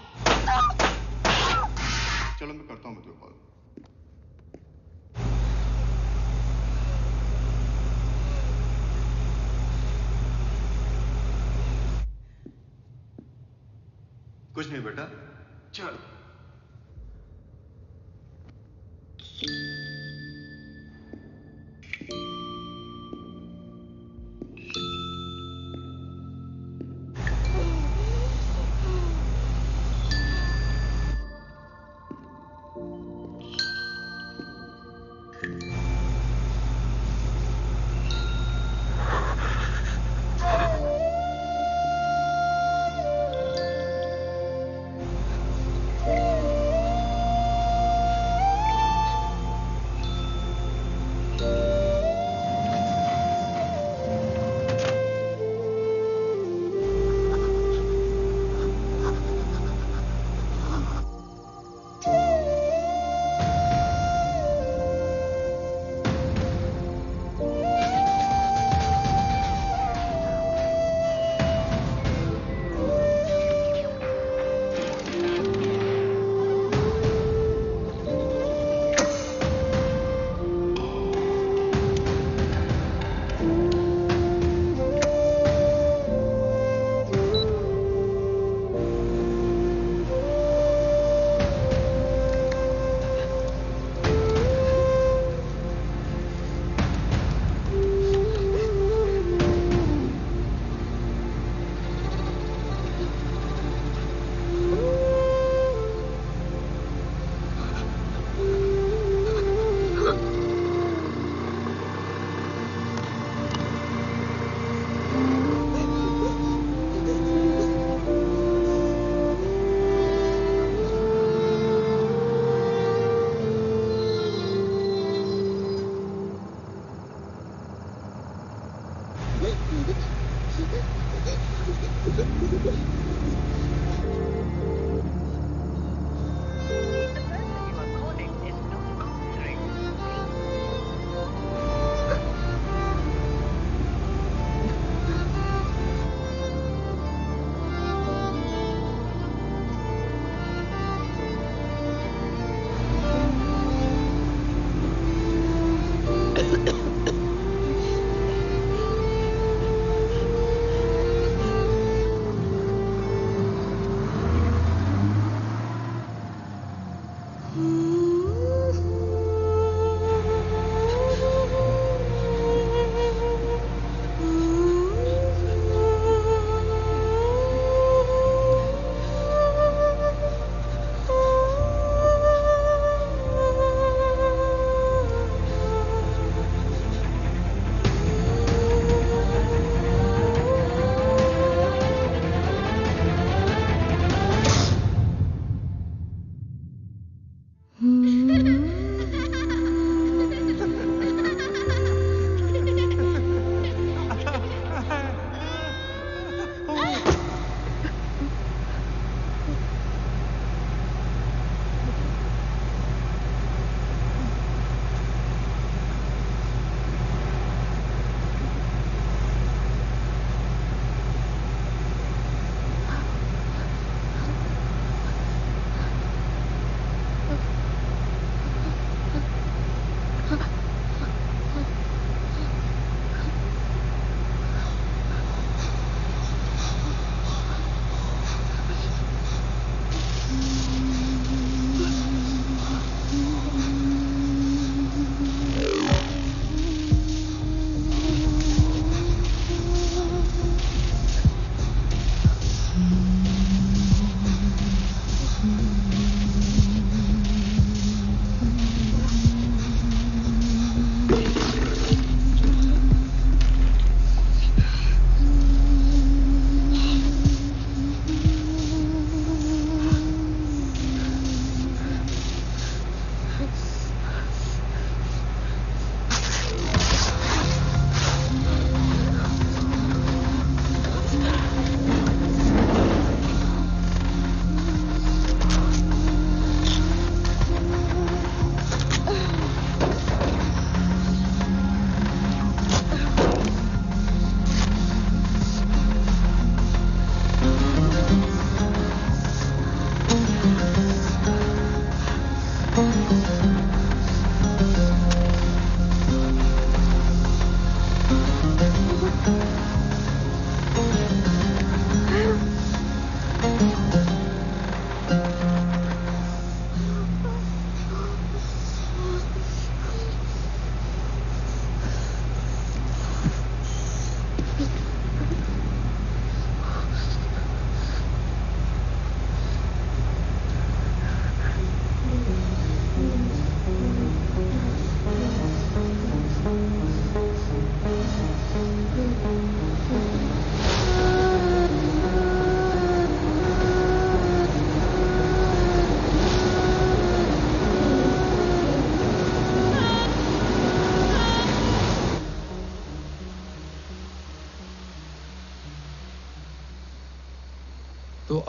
चलो मैं करता हूँ वीडियो कॉल। कुछ नहीं बेटा, चल।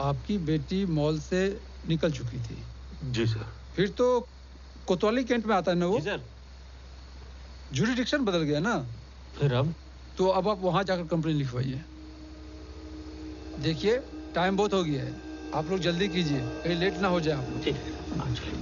आपकी बेटी मॉल से निकल चुकी थी? जी सर। फिर तो कोतवाली कैंट में आता है ना वो? जी सर। जुरिडिक्शन बदल गया ना? फिर अब? तो अब आप वहां जाकर कंप्लेन लिखवाइए। देखिए टाइम बहुत हो गया है, आप लोग जल्दी कीजिए, कहीं लेट ना हो जाए आप लोग। ठीक है, हाँ चलिए।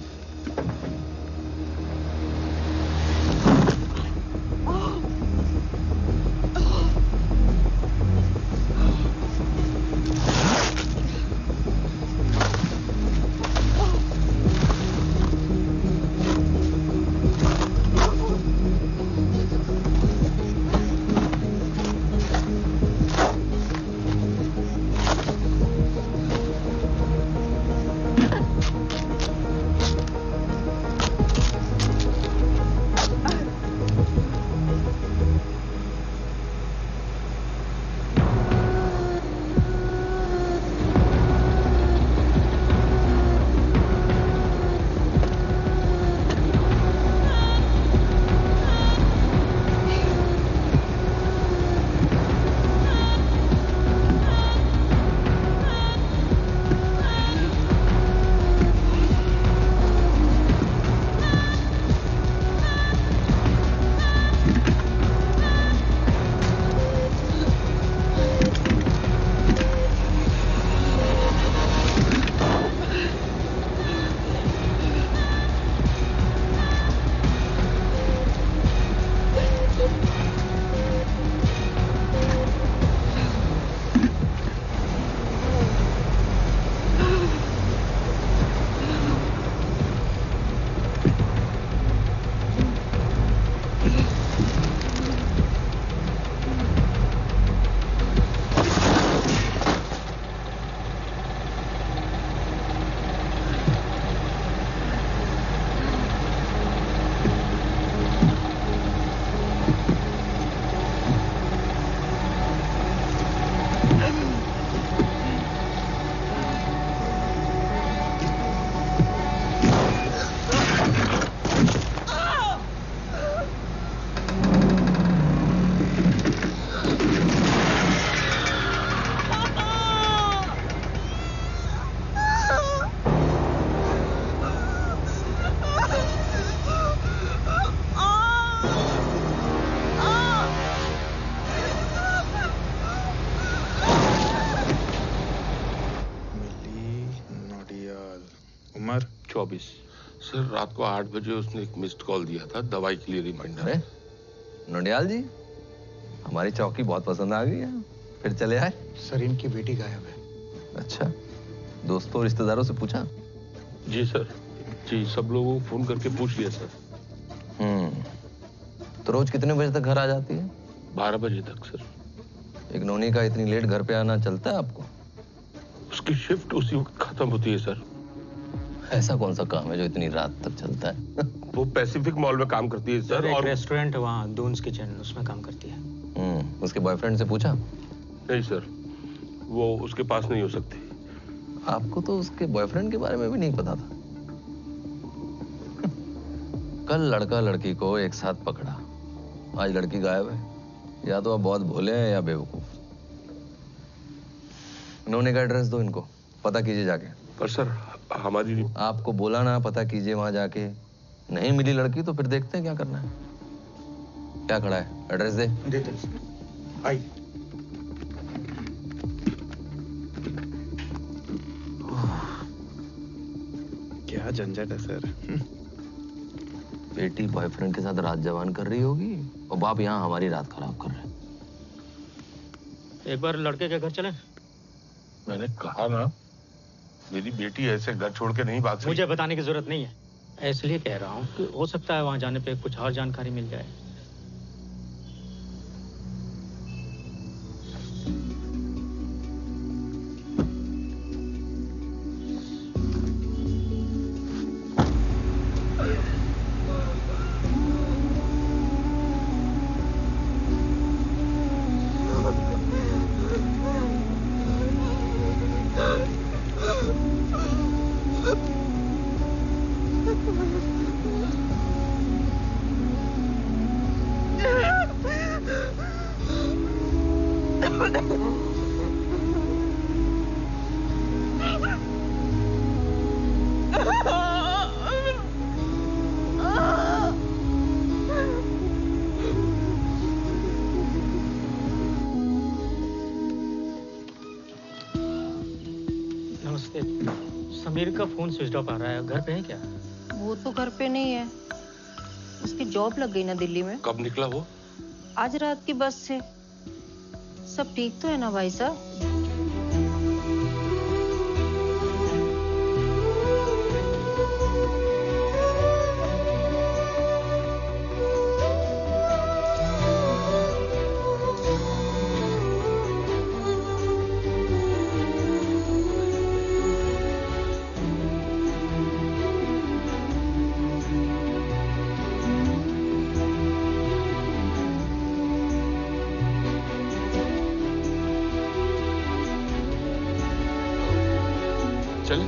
उम्र 24। सर रात को 8 बजे उसने एक मिस्ड कॉल दिया था दवाई के लिए रिमाइंडर। अरे नोडियाल जी, हमारी चौकी बहुत पसंद आ गई है, फिर चले आए। सर इनकी बेटी गायब है। अच्छा, दोस्तों रिश्तेदारों से पूछा? जी सर, जी सब लोगों को फोन करके पूछ लिया सर। तो रोज कितने बजे तक घर आ जाती है? 12 बजे तक सर। एक नोनी का इतनी लेट घर पे आना चलता है आपको? उसकी शिफ्ट उसी वक्त खत्म होती है सर। ऐसा कौन सा काम है जो इतनी रात तक चलता है? वो पैसिफिक मॉल में काम करती है सर। और रेस्टोरेंट वहाँ दून्स किचन, उसमें काम करती है। उसके बॉयफ्रेंड से पूछा? नहीं सर, वो उसके पास नहीं हो सकती। आपको तो उसके बॉयफ्रेंड के बारे में भी नहीं पता था। कल लड़का लड़की को एक साथ पकड़ा, आज लड़की गायब है। या तो आप बहुत भोले हैं या बेवकूफ। नोने का एड्रेस दो इनको, पता कीजिए जाके। पर सर हमारी... आपको बोला ना पता कीजिए वहां जाके। नहीं मिली लड़की तो फिर देखते हैं क्या करना है। क्या खड़ा है, एड्रेस दे। देते आइए। क्या झंझट है सर। बेटी बॉयफ्रेंड के साथ रात जवान कर रही होगी और बाप यहाँ हमारी रात खराब कर रहे हैं। एक बार लड़के के घर चलें? मैंने कहा ना, मेरी बेटी ऐसे घर छोड़ के नहीं भाग सकती। मुझे बताने की जरूरत नहीं है, इसलिए कह रहा हूँ कि हो सकता है वहां जाने पे कुछ और जानकारी मिल जाए। समीर का फोन स्विच ऑफ आ रहा है, घर पे है क्या? वो तो घर पे नहीं है, उसकी जॉब लग गई ना दिल्ली में। कब निकला वो? आज रात की बस से। सब ठीक तो है ना भाई साहब? चले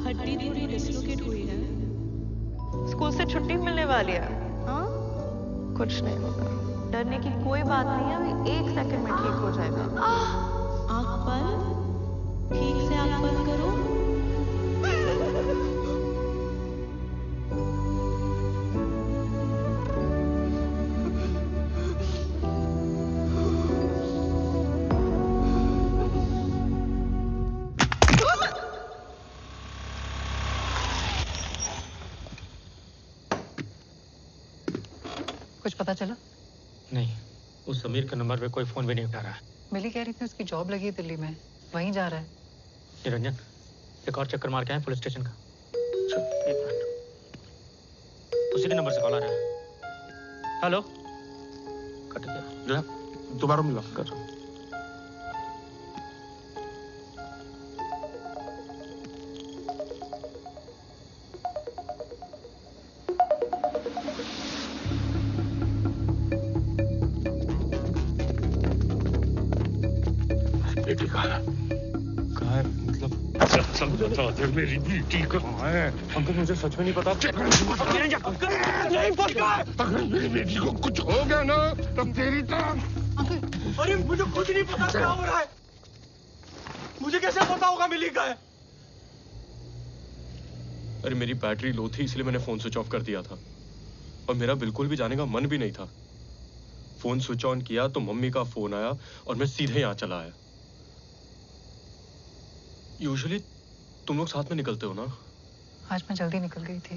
हड्डी थोड़ी डिसलोकेट हुई है। स्कूल से छुट्टी मिलने वाली है। हाँ, कुछ नहीं होगा, डरने की कोई बात नहीं है, अभी 1 सेकंड में ठीक हो जाएगा। आँख बंद, ठीक से आँख बंद करो। कुछ पता चला? नहीं, उस समीर के नंबर पे कोई फोन भी नहीं उठा रहा है। मिली कह रही थी उसकी जॉब लगी है दिल्ली में, वहीं जा रहा है। निरंजन, एक और चक्कर मार के आए पुलिस स्टेशन का। चल, 1 मिनट। उसी के नंबर से कॉल आ रहा है। हेलो, कट गया। दोबारा मिला कर। बेटी कहाँ है? कहाँ है? मतलब मेरी बेटी कहाँ है? अंकल मुझे सच में नहीं पता। नहीं पता। अगर मेरी बेटी को कुछ हो गया ना तब तेरी तरफ। अरे मुझे खुद नहीं पता क्या हो रहा है। मुझे कैसे पता होगा मिली का है? अरे मेरी बैटरी लो थी इसलिए मैंने फोन स्विच ऑफ कर दिया था और मेरा बिल्कुल भी जाने का मन भी नहीं था। फोन स्विच ऑन किया तो मम्मी का फोन आया और मैं सीधे यहाँ चला आया। यूजुअली तुम लोग साथ में निकलते हो ना? आज मैं जल्दी निकल गई थी।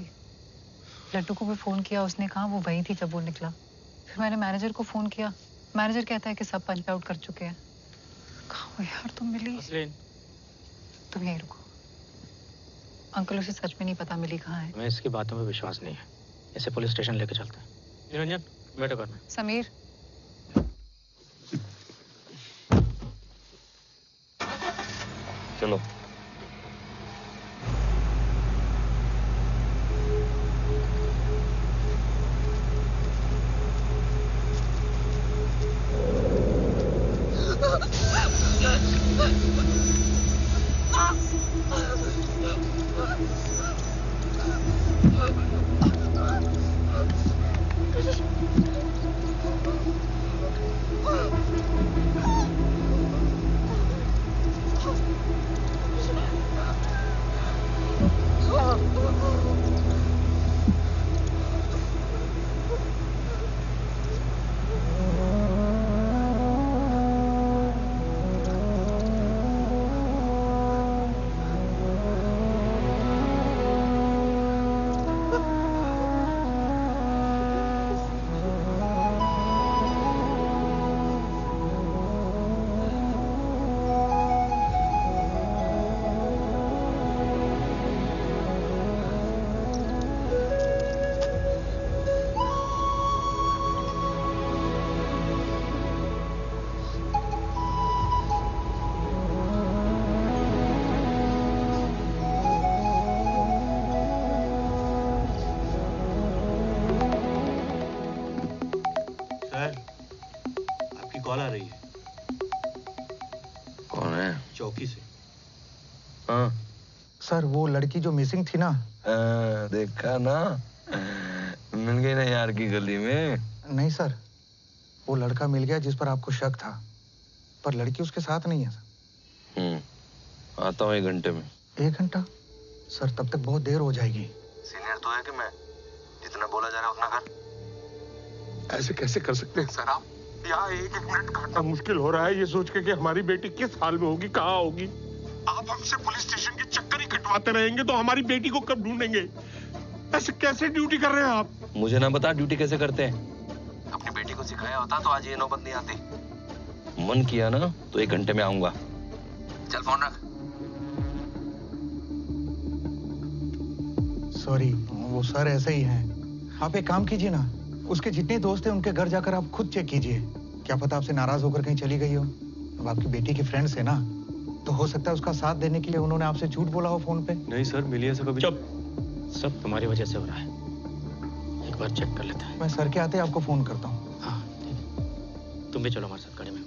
लड्डू को भी फोन किया, उसने कहा वो वही थी जब वो निकला। फिर मैंने मैनेजर को फोन किया, मैनेजर कहता है कि सब पंच आउट कर चुके हैं। कहाँ हो यार तुम मिली? तुम यहीं रुको। अंकल उसे सच में नहीं पता मिली कहाँ है। मैं इसकी बातों में विश्वास नहीं है, इसे पुलिस स्टेशन लेके चलते हैं। निरंजन, बैठो घर में। समीर, चलो। सर, आपकी कॉल आ रही है। कौन है? चौकी से। हाँ सर, वो लड़की जो मिसिंग थी ना। देखा ना, मिल गई ना यार की गली में। नहीं सर, वो लड़का मिल गया जिस पर आपको शक था, पर लड़की उसके साथ नहीं है सर। आता हूँ 1 घंटे में। 1 घंटा? सर तब तक बहुत देर हो जाएगी। सीनियर तो है कि मैं, जितना बोला जा रहा है उतना कर। ऐसे कैसे कर सकते हैं सर आप? यहाँ 1-1 मिनट काटना मुश्किल हो रहा है ये सोच के कि हमारी बेटी किस हाल में होगी, कहाँ होगी। आप हमसे पुलिस स्टेशन के चक्कर ही कटवाते रहेंगे तो हमारी बेटी को कब ढूंढेंगे? ऐसे कैसे ड्यूटी कर रहे हैं आप? मुझे ना बता ड्यूटी कैसे करते हैं। अपनी बेटी को सिखाया होता तो आज ये नौबत नहीं आती। मन किया ना तो 1 घंटे में आऊंगा। चल फोन रख। सॉरी, वो सर ऐसे ही हैं। आप एक काम कीजिए ना, उसके जितने दोस्त हैं उनके घर जाकर आप खुद चेक कीजिए। क्या पता आपसे नाराज होकर कहीं चली गई हो। अब आपकी बेटी की फ्रेंड्स है ना, तो हो सकता है उसका साथ देने के लिए उन्होंने आपसे झूठ बोला हो फोन पे। नहीं सर, मिली ऐसा कभी। चुप, सब तुम्हारी वजह से हो रहा है। एक बार चेक कर लेते हैं। मैं सर के आते आपको फोन करता हूँ। हाँ ठीक है, तुम भी चलो हमारे साथ गाड़ी में।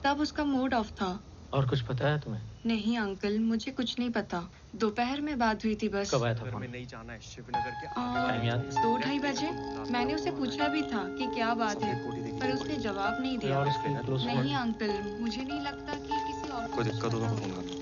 तब उसका मूड ऑफ था। और कुछ पता है तुम्हें? नहीं अंकल, मुझे कुछ नहीं पता। दोपहर में बात हुई थी बस। कब आया था फोन? नहीं जाना है शिवनगर के टाइम याद? 2-2:30 बजे। मैंने उसे पूछा भी था कि क्या बात है, पर उसने जवाब नहीं दिया। और इसके क्लोज फ्रेंड? नहीं अंकल, मुझे नहीं लगता कि किसी और कोई दिक्कत हो तो फोन कर।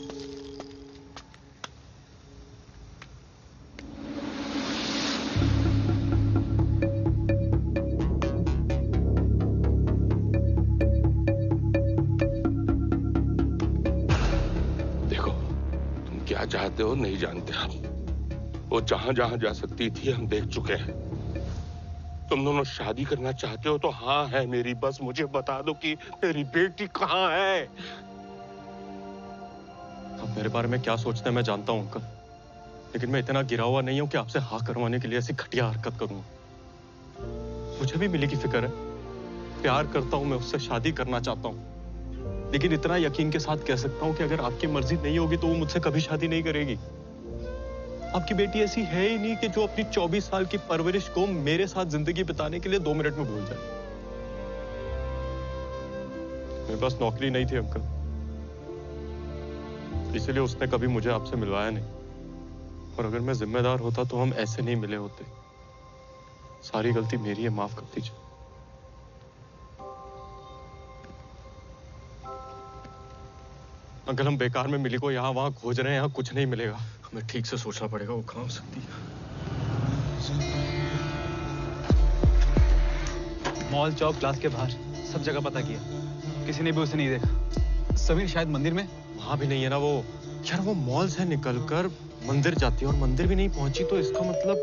क्या चाहते हो नहीं जानते हम। वो जहां जहां जा सकती थी हम देख चुके हैं। तुम दोनों शादी करना चाहते हो तो हाँ है मेरी, बस मुझे बता दो कि मेरी बेटी कहाँ है। आप मेरे बारे में क्या सोचते हैं मैं जानता हूँ अंकल, लेकिन मैं इतना गिरा हुआ नहीं हूँ कि आपसे हाँ करवाने के लिए ऐसी घटिया हरकत करूंगा। मुझे भी मिली की फिक्र है, प्यार करता हूँ मैं उससे, शादी करना चाहता हूँ, लेकिन इतना यकीन के साथ कह सकता हूं कि अगर आपकी मर्जी नहीं होगी तो वो मुझसे कभी शादी नहीं करेगी। आपकी बेटी ऐसी है ही नहीं कि जो अपनी 24 साल की परवरिश को मेरे साथ जिंदगी बिताने के लिए 2 मिनट में भूल जाए। मेरे पास नौकरी नहीं थी अंकल, इसलिए उसने कभी मुझे आपसे मिलवाया नहीं। और अगर मैं जिम्मेदार होता तो हम ऐसे नहीं मिले होते। सारी गलती मेरी है, माफ कर दीजिए। अंकल हम बेकार में मिली को यहाँ वहां खोज रहे हैं, यहाँ कुछ नहीं मिलेगा। हमें ठीक से सोचना पड़ेगा वो कहाँ हो सकती है। मॉल, चौक, क्लास के बाहर सब जगह पता किया, किसी ने भी उसे नहीं देखा। समीर शायद मंदिर में। वहां भी नहीं है ना वो। यार वो मॉल से निकलकर मंदिर जाती है और मंदिर भी नहीं पहुंची, तो इसका मतलब।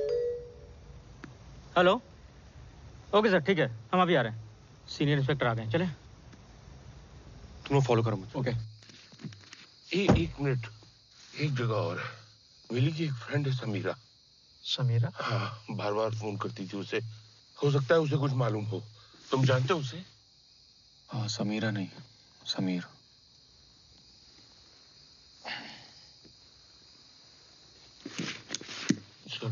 हेलो, ओके सर, ठीक है, हम अभी आ रहे हैं। सीनियर इंस्पेक्टर आ गए, चले। तुम फॉलो करो मुझे। ओके। एक मिनट, एक जगह और है। मिली की एक फ्रेंड है समीरा। समीरा? हाँ, बार बार फोन करती थी उसे। हो सकता है उसे कुछ मालूम हो। तुम जानते हो उसे? हाँ, समीरा नहीं, समीर। चलो।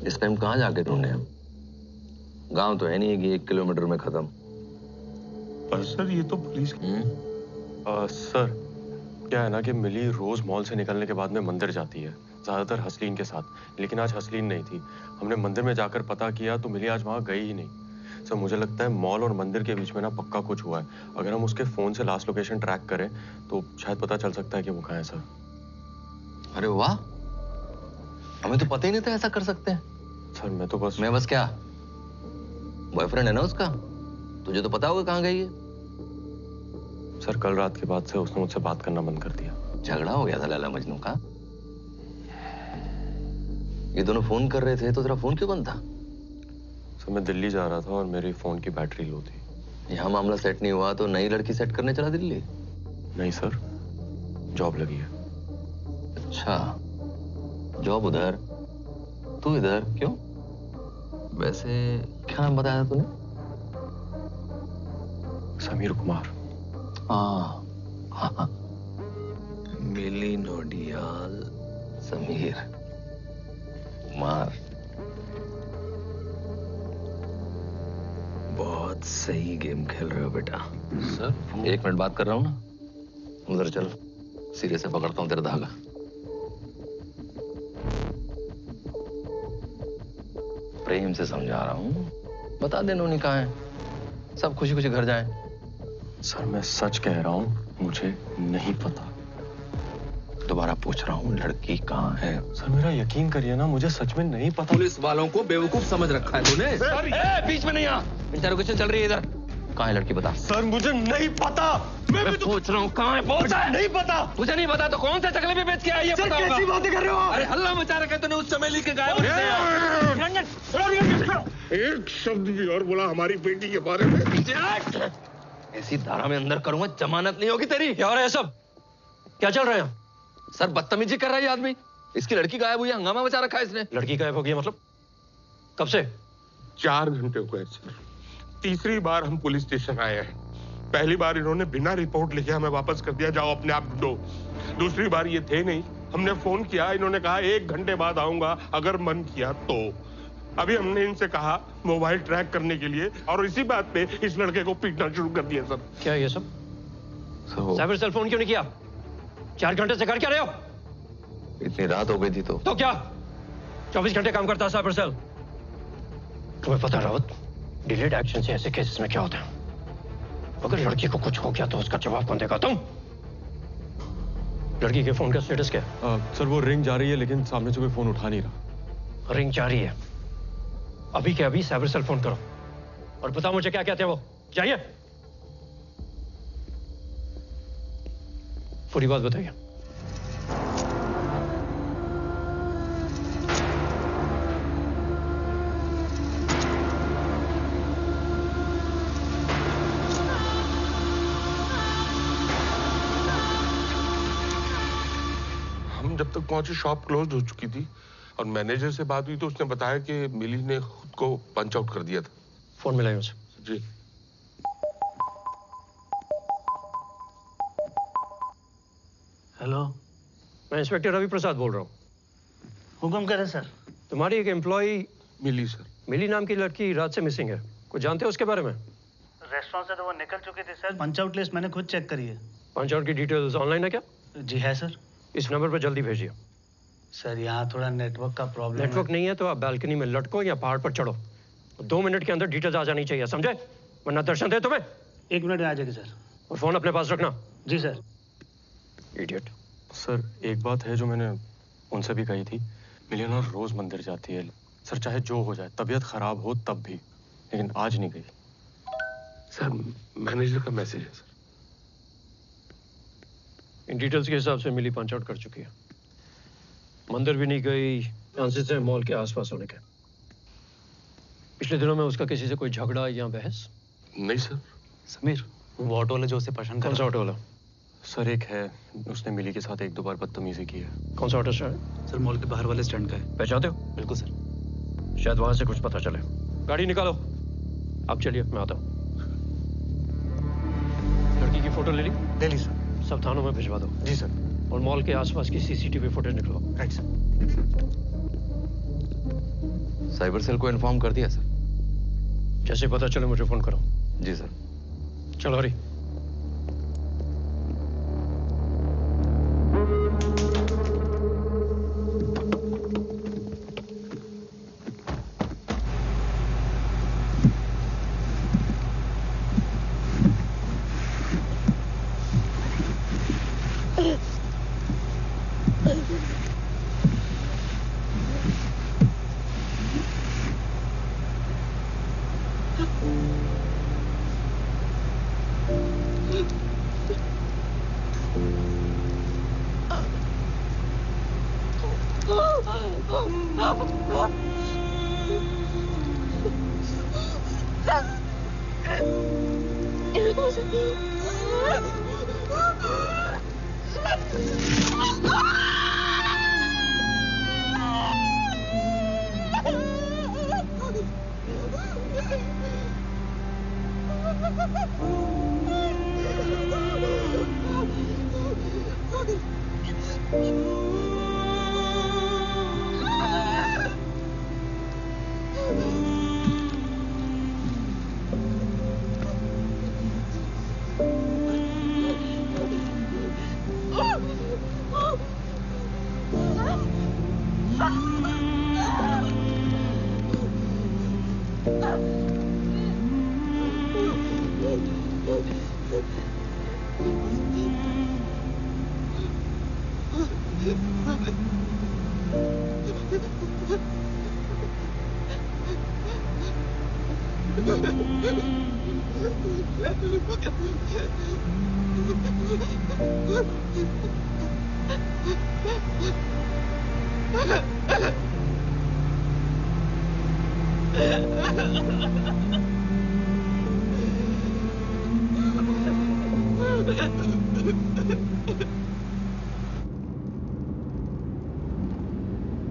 इस टाइम कहाँ जाके ढूंढे हम? गांव तो है नहीं कि 1 किलोमीटर में खत्म। पर सर ये तो पुलिस सर क्या है ना कि मिली रोज मॉल से निकलने के बाद में मंदिर जाती है, ज्यादातर हसलीन के साथ, लेकिन आज हसलीन नहीं थी। हमने मंदिर में जाकर पता किया तो मिली आज वहां गई ही नहीं। सर मुझे लगता है मॉल और मंदिर के बीच में ना पक्का कुछ हुआ है। अगर हम उसके फोन से लास्ट लोकेशन ट्रैक करें तो शायद पता चल सकता है कि वो कहाँ है। सर अरे वाह, हमें तो पता ही नहीं था ऐसा कर सकते हैं। सर मैं बस क्या बॉयफ्रेंड है ना उसका, तुझे तो पता होगा कहाँ गई है। सर कल रात के बाद से उसने मुझसे बात करना बंद कर दिया। झगड़ा हो गया था लैला मजनू का? ये दोनों फोन कर रहे थे तो तेरा फोन क्यों बंद था? सर मैं दिल्ली जा रहा था और मेरी फोन की बैटरी लो थी। यहाँ मामला सेट नहीं हुआ तो नई लड़की सेट करने चला दिल्ली? नहीं सर, जॉब लगी है। अच्छा, जॉब उधर, तू इधर, क्यों? वैसे क्या नाम बताया तूने? समीर कुमार। हाँ, मिली नोडियाल समीर कुमार। बहुत सही गेम खेल रहे हो बेटा। सर 1 मिनट बात कर रहा हूँ ना, उधर चल, सिरे से पकड़ता हूँ तेरा धागा। प्रेम से समझा रहा हूँ, बता दे नोनी कहाँ है, सब खुशी खुशी घर जाएं। सर मैं सच कह रहा हूँ, मुझे नहीं पता। दोबारा पूछ रहा हूँ, लड़की कहाँ है? सर मेरा यकीन करिए ना, मुझे सच में नहीं पता। पुलिस वालों को बेवकूफ समझ रखा है तूने। सर बीच में नहीं आ, इंटरोगेशन चल रही है इधर। कहाँ है लड़की, बता। सर मुझे नहीं पता। मैं भी पूछ रहा हूँ कहाँ है, बोल। नहीं पता। तुझे नहीं पता तो कौन से चकले में बेच के आई है? सर कैसी बातें कर रहे हो? अरे हल्ला मचा रखा है तूने उस चमेली के गायब। एक शब्द भी और बोला हमारी बेटी के बारे में, ऐसी धारा में अंदर करूंगा, जमानत नहीं होगी तेरी। क्या हो रहा है सब? क्या चल रहा है? सर बदतमीजी कर रहा है आदमी। इसकी लड़की गायब हुई है, हंगामा मचा रखा है इसने। लड़की गायब हो गई मतलब? कब से? 4 घंटे हो गए सर। तीसरी बार हम पुलिस स्टेशन आए हैं। पहली बार इन्होंने बिना रिपोर्ट लिखे हमें वापस कर दिया, जाओ अपने आप ढूंढो। दूसरी बार ये थे नहीं, हमने फोन किया, इन्होंने कहा 1 घंटे बाद आऊंगा अगर मन किया तो। अभी हमने इनसे कहा मोबाइल ट्रैक करने के लिए, और इसी बात पे इस लड़के को पीटना शुरू कर दिया सर। क्या ये सब? साइबर सेल फोन क्यों नहीं किया? 4 घंटे से कर क्या रहे हो? इतनी रात हो गई थी तो क्या 24 घंटे काम करता है साइबर सेल? तुम्हें पता है रावत, डिलेड एक्शन से ऐसे केसेस में क्या होता है? अगर लड़की को कुछ हो गया तो उसका जवाब कौन देगा? तुम? लड़की के फोन का स्टेटस क्या है? सर वो रिंग जा रही है लेकिन सामने से कोई फोन उठा नहीं रहा। रिंग जा रही है? अभी के अभी साइबर सेल फोन करो और बताओ मुझे क्या कहते हैं वो। चाहिए पूरी बात बताइए। हम जब तक पहुंचे शॉप क्लोज हो चुकी थी और मैनेजर से बात हुई तो उसने बताया कि मिली ने खुद को पंच आउट कर दिया था। फोन मिलाइए उसे। जी। हेलो, मैं इंस्पेक्टर रवि प्रसाद बोल रहा हूँ। हुक्म करें सर। तुम्हारी एक एम्प्लॉय मिली सर, मिली नाम की लड़की रात से मिसिंग है, कुछ जानते हो उसके बारे में? रेस्टोरेंट से तो वो निकल चुकी थी सर। पंच आउट लिस्ट मैंने खुद चेक करी है। पंच आउट की डिटेल्स ऑनलाइन है क्या? जी है सर। इस नंबर पर जल्दी भेजिए। सर यहाँ थोड़ा नेटवर्क का प्रॉब्लम है। नेटवर्क नहीं है तो आप बालकनी में लटको या पहाड़ पर चढ़ो। 2 मिनट के अंदर डिटेल्स आ जानी चाहिए, समझे? वरना दर्शन दे तुम्हें। 1 मिनट में आ जाएगी सर। और फोन अपने पास रखना। जी सर। इडियट। सर एक बात है जो मैंने उनसे भी कही थी, मिलियनर रोज मंदिर जाती है सर, चाहे जो हो जाए, तबीयत खराब हो तब भी, लेकिन आज नहीं गई। सर मैनेजर का मैसेज है सर। इन डिटेल्स के हिसाब से मिली पंच आउट कर चुकी है। मंदिर भी नहीं गई, चांसेस है मॉल के आसपास होने के। पिछले दिनों में उसका किसी से कोई झगड़ा या बहस? नहीं सर। समीर, वो ऑटो वाले जो उसे परेशान कर। कौन सा ऑटो वाला? सर एक है, उसने मिली के साथ 1-2 बार बदतमीजी की है। कौन सा ऑटो स्टैंड? सर मॉल के बाहर वाले स्टैंड का है। पहचानते हो? बिल्कुल सर। शायद वहां से कुछ पता चले। गाड़ी निकालो। अब चलिए, मैं आता हूँ। लड़की की फोटो ले ली? ले ली सर। सब थानों में भिजवा दो। जी सर। और मॉल के आसपास की सीसीटीवी फुटेज निकलो। Right sir. साइबर सेल को इन्फॉर्म कर दिया सर। जैसे पता चले मुझे फोन करो। जी सर। चलो हरी।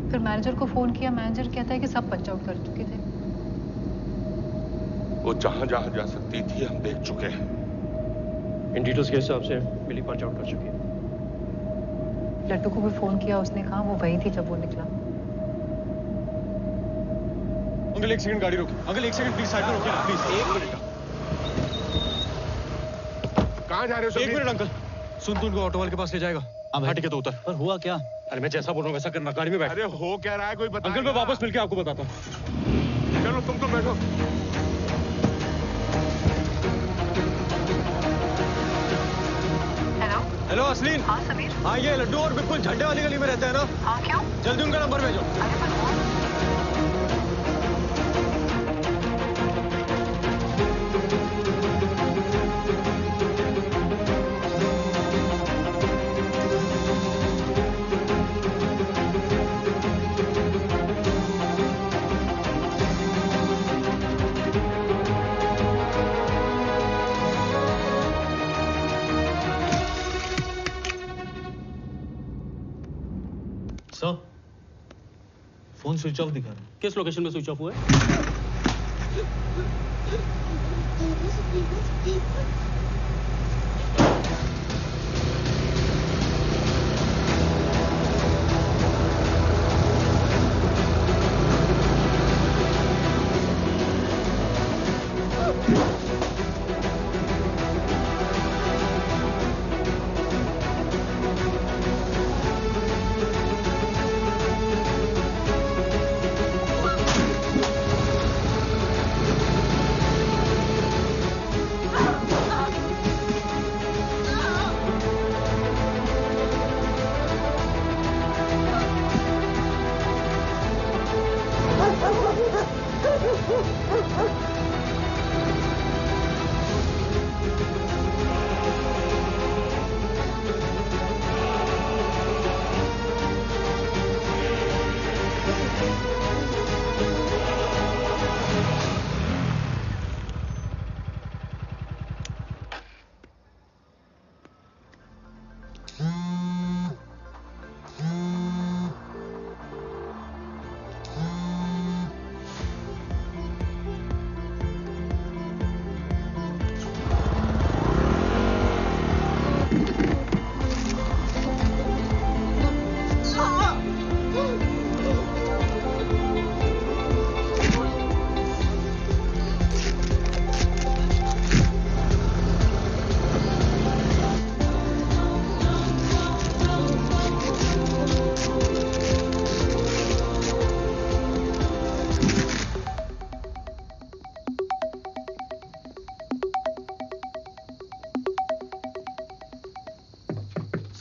फिर मैनेजर को फोन किया, मैनेजर कहता है कि सब पंच आउट कर चुके थे। वो जहां जहां जा सकती थी हम देख चुके हैं। इन डिटेल्स के हिसाब से मिली पंच आउट कर चुकी है। लट्टू को भी फोन किया, उसने कहा वो वही थी जब वो निकला। अंकल एक सेकंड गाड़ी रोकिए। अंकल एक सेकंड प्लीज साइड में रोकिए ना प्लीज। एक मिनट। कहां जा रहे हो? एक मिनट अंकल। सुन तू उनको ऑटो वाले के पास ले जाएगा। हाँ ठीक है तो उतर। पर हुआ क्या? अरे मैं जैसा बोल रहा हूँ वैसा करना। गाड़ी में बैठ। अरे हो क्या रहा है कोई बता। अंकल मैं वापस मिलके आपको बताता हूँ। चलो तुम तो बैठो। हेलो असलीन। हाँ समीर। हाँ ये लड्डू और बिल्कुल झंडे वाली गली में रहता है ना? हाँ क्यों? जल्दी उनका नंबर भेजो। फोन स्विच ऑफ दिखा रहा है। किस लोकेशन में स्विच ऑफ हुआ है?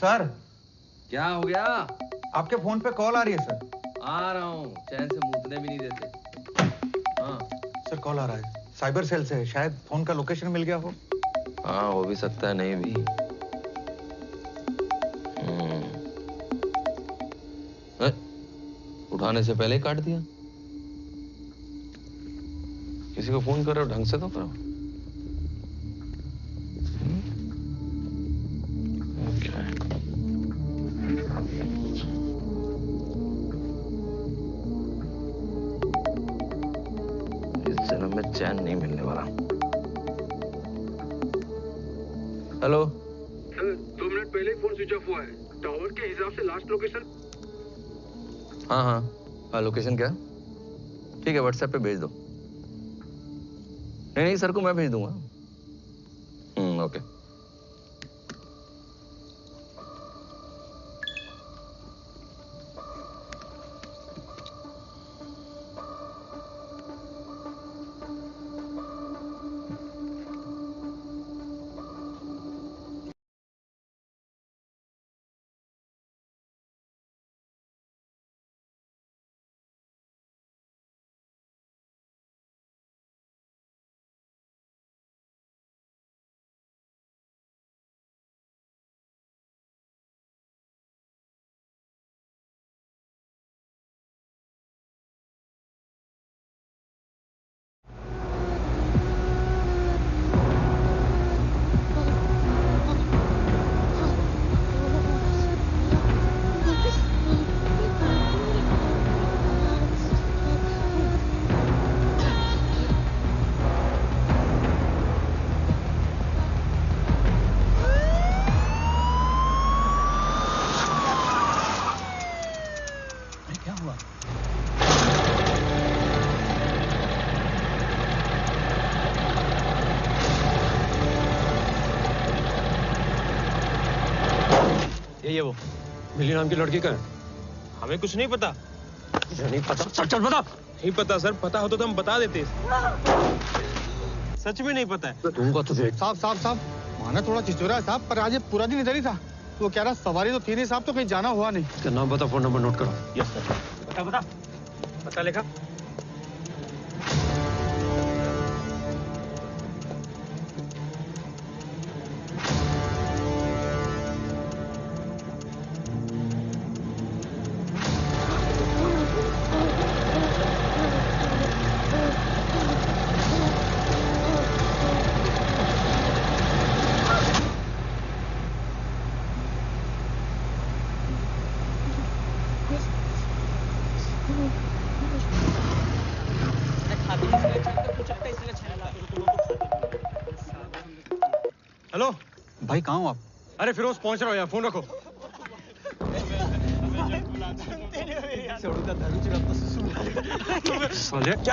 सर क्या हो गया? आपके फोन पे कॉल आ रही है सर। आ रहा हूँ, चैन से मूतने भी नहीं देते। हाँ सर कॉल आ रहा है, साइबर सेल से, शायद फोन का लोकेशन मिल गया हो। हाँ हो भी सकता है, नहीं भी। उठाने से पहले ही काट दिया। किसी को फोन कर रहे हो, ढंग से तो करो। इस जन्म में चैन नहीं मिलने वाला। हेलो सर, 2 मिनट पहले ही फोन स्विच ऑफ हुआ है। टावर के हिसाब से लास्ट लोकेशन। हाँ, लोकेशन क्या? ठीक है, व्हाट्सएप पे भेज दो। नहीं सर को मैं भेज दूंगा। ओके। ये वो मिली नाम की लड़की का है। हमें कुछ नहीं पता। नहीं पता? चल बता। नहीं पता सर, पता होता तो हम बता देते। सच में नहीं पता है। दूंगा तुझे। साहब माना थोड़ा चिचोरा है साहब, पर आज ये पूरा दिन इधर ही था। वो कह रहा सवारी तो थी नहीं साहब, तो कहीं जाना हुआ नहीं। इसका नाम बता, फोन नंबर नोट करो। Yes sir. बता लिखा। हेलो भाई, कहाँ हो आप? अरे फिरोज पहुंच रहा हो यार, फोन रखो।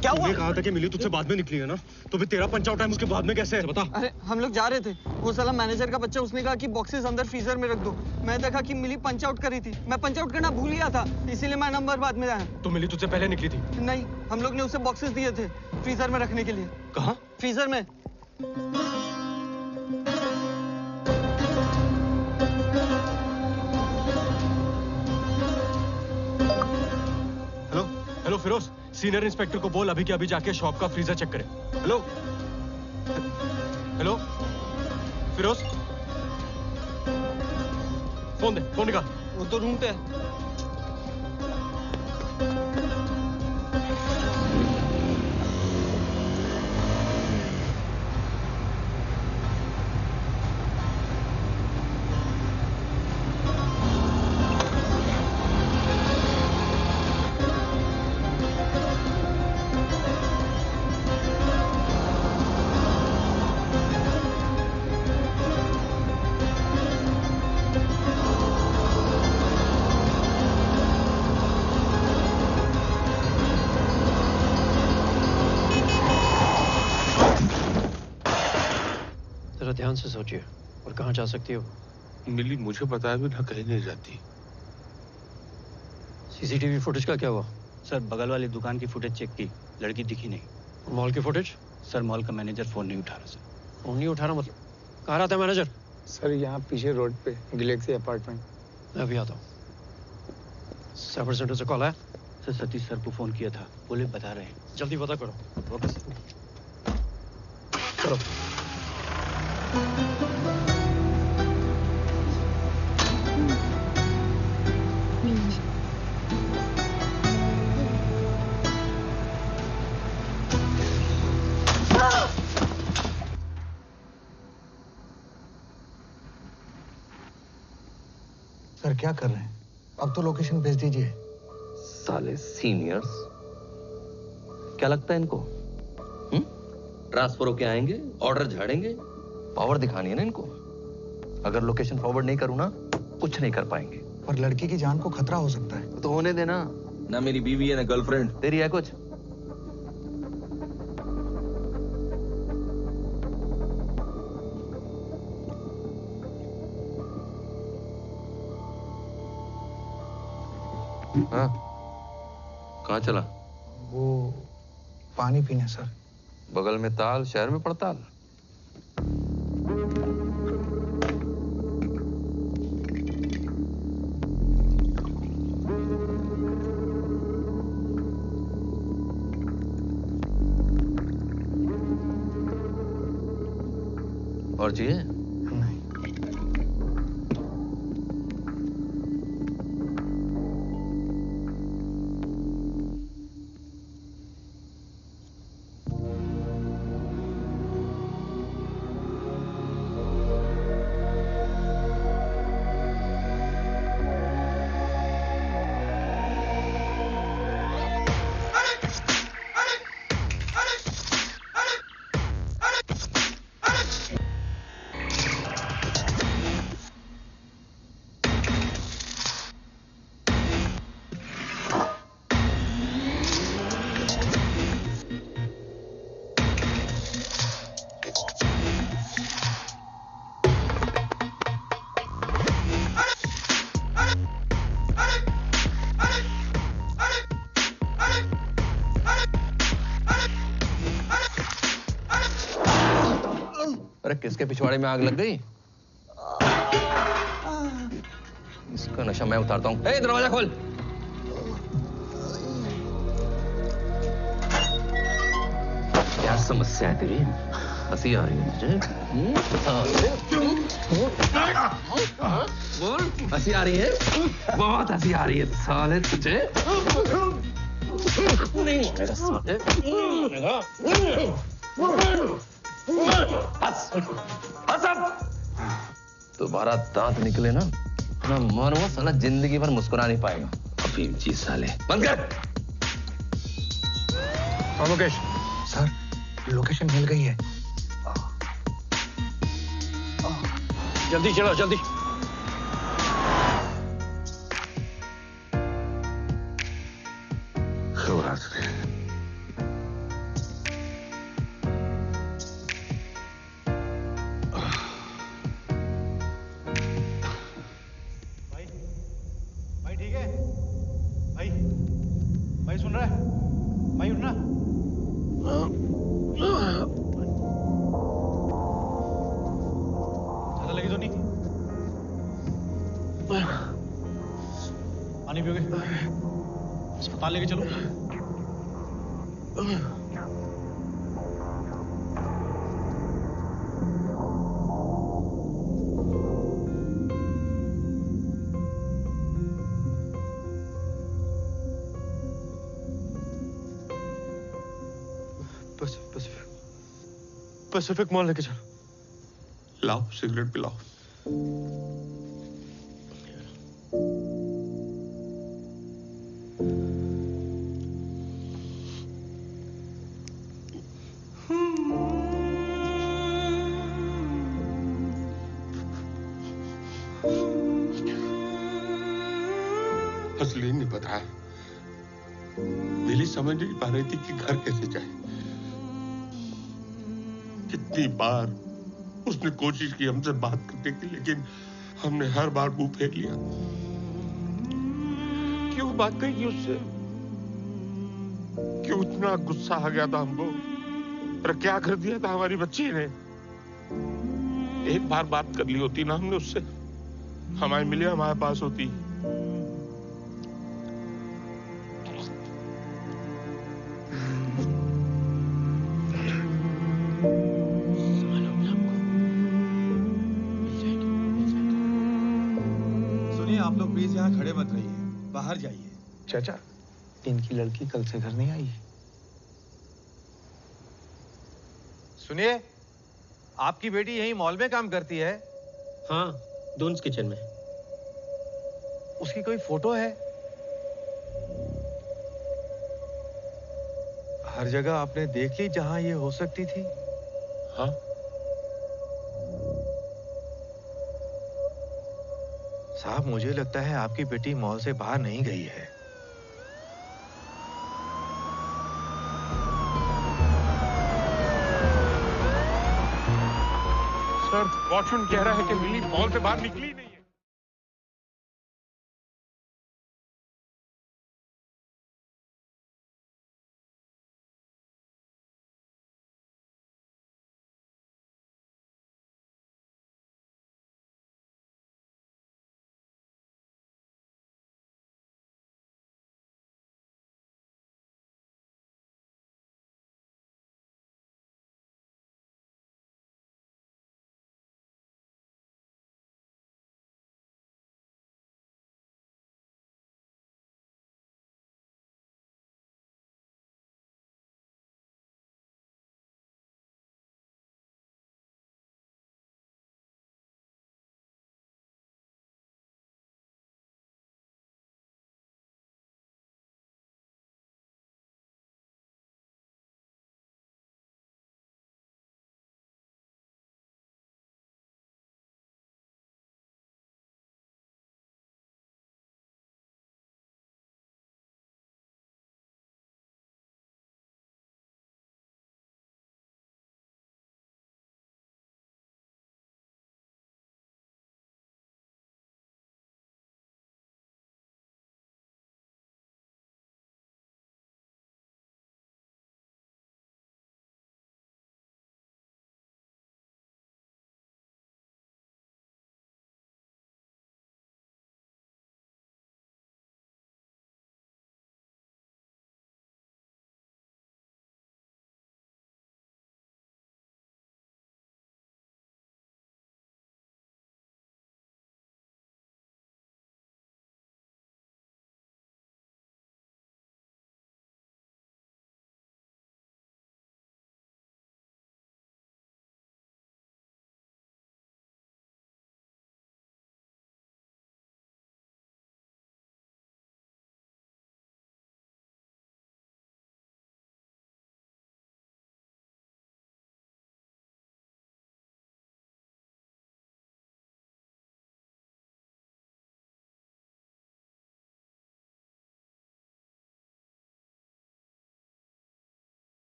क्या हुआ? कहा था कि मिली तुझसे बाद में निकली है ना, तो फिर तेरा पंच आउट टाइम उसके बाद में कैसे है बता? अरे हम लोग जा रहे थे, वो साला मैनेजर का बच्चा, उसने कहा कि बॉक्सेस अंदर फ्रीजर में रख दो। मैं देखा कि मिली पंच आउट करी थी, मैं पंच आउट करना भूल गया था, इसीलिए मैं नंबर बाद में आया। तो मिली तुझसे पहले निकली थी? नहीं, हम लोग ने उसे बॉक्सेस दिए थे फ्रीजर में रखने के लिए। कहाँ? फ्रीजर में। हेलो फिरोज, सीनियर इंस्पेक्टर को बोल अभी के अभी जाके शॉप का फ्रीजर चेक करे। हेलो हेलो फिरोज, फोन दे, फोन निकाल। वो तो रूम पे है। ध्यान से सोचिए, और कहाँ जा सकती हो? मिली मुझे बताया भी ना कहीं नहीं जाती। सीसीटीवी फुटेज का क्या हुआ? सर बगल वाली दुकान की फुटेज चेक की, लड़की दिखी नहीं। मॉल की फुटेज? सर मॉल का मैनेजर फोन नहीं उठा रहा सर। फोन नहीं उठा रहा मतलब? कहाँ रहता है मैनेजर? सर यहाँ पीछे रोड पे गैलेक्सी अपार्टमेंट। मैं अभी आता हूँ। साइबर सेंटर से कॉल आया? सर सतीश सर को फोन किया था, बोले बता रहे हैं। जल्दी पता करो। Okay sir. चलो। सर क्या कर रहे हैं? अब तो लोकेशन भेज दीजिए। साले सीनियर्स, क्या लगता है इनको? ट्रांसफर होके आएंगे, ऑर्डर झाड़ेंगे, पावर दिखानी है ना इनको। अगर लोकेशन फॉरवर्ड नहीं करूँ ना, कुछ नहीं कर पाएंगे। पर लड़की की जान को खतरा हो सकता है। तो होने देना। ना मेरी बीवी है ना गर्लफ्रेंड। तेरी है कुछ? हाँ, कहाँ चला? वो पानी पीने सर। बगल में ताल, शहर में पड़ताल। और चाहिए? किसके पिछवाड़े में आग लग गई? इसका नशा मैं उतारता हूँ। ए, दरवाजा खोल। क्या समस्या है तेरी? हंसी आ रही है तुझे? बोल, हंसी आ रही है? बहुत हंसी आ रही है साले तुझे। तुम्हारा दांत निकले ना मानो साला जिंदगी भर मुस्कुरा नहीं पाएगा। अफीम चीज साले। बंद कर। मुकेश सर, लोकेशन मिल गई है। जल्दी चलो, जल्दी। शिवरात्रि। पानी पियोगे? अस्पताल लेके चलो। पैसिफिक मॉल लेके चलो। लाओ सिगरेट पिलाओ। असली नहीं बताया। मिली समझ नहीं पा रही थी कि घर कैसे जाए। कितनी बार उसने कोशिश की हमसे बात करने की, लेकिन हमने हर बार मुंह फेर लिया। क्यों बात कही उससे? क्यों इतना गुस्सा आ गया था हमको? और क्या कर दिया था हमारी बच्ची ने? एक बार बात कर ली होती ना हमने उससे, हमारी मिलिया हमारे पास होती। सुनिए, आप लोग प्लीज यहाँ खड़े मत रहिए, बाहर जाइए। चाचा, इनकी लड़की कल से घर नहीं आई। सुनिए, आपकी बेटी यही मॉल में काम करती है? हाँ, दून्स किचन में। उसकी कोई फोटो है? हर जगह आपने देख ली जहां ये हो सकती थी? हाँ। साहब, मुझे लगता है आपकी बेटी मॉल से बाहर नहीं गई है। सर, वॉचमैन कह रहा है कि मिली मॉल से बाहर निकली नहीं।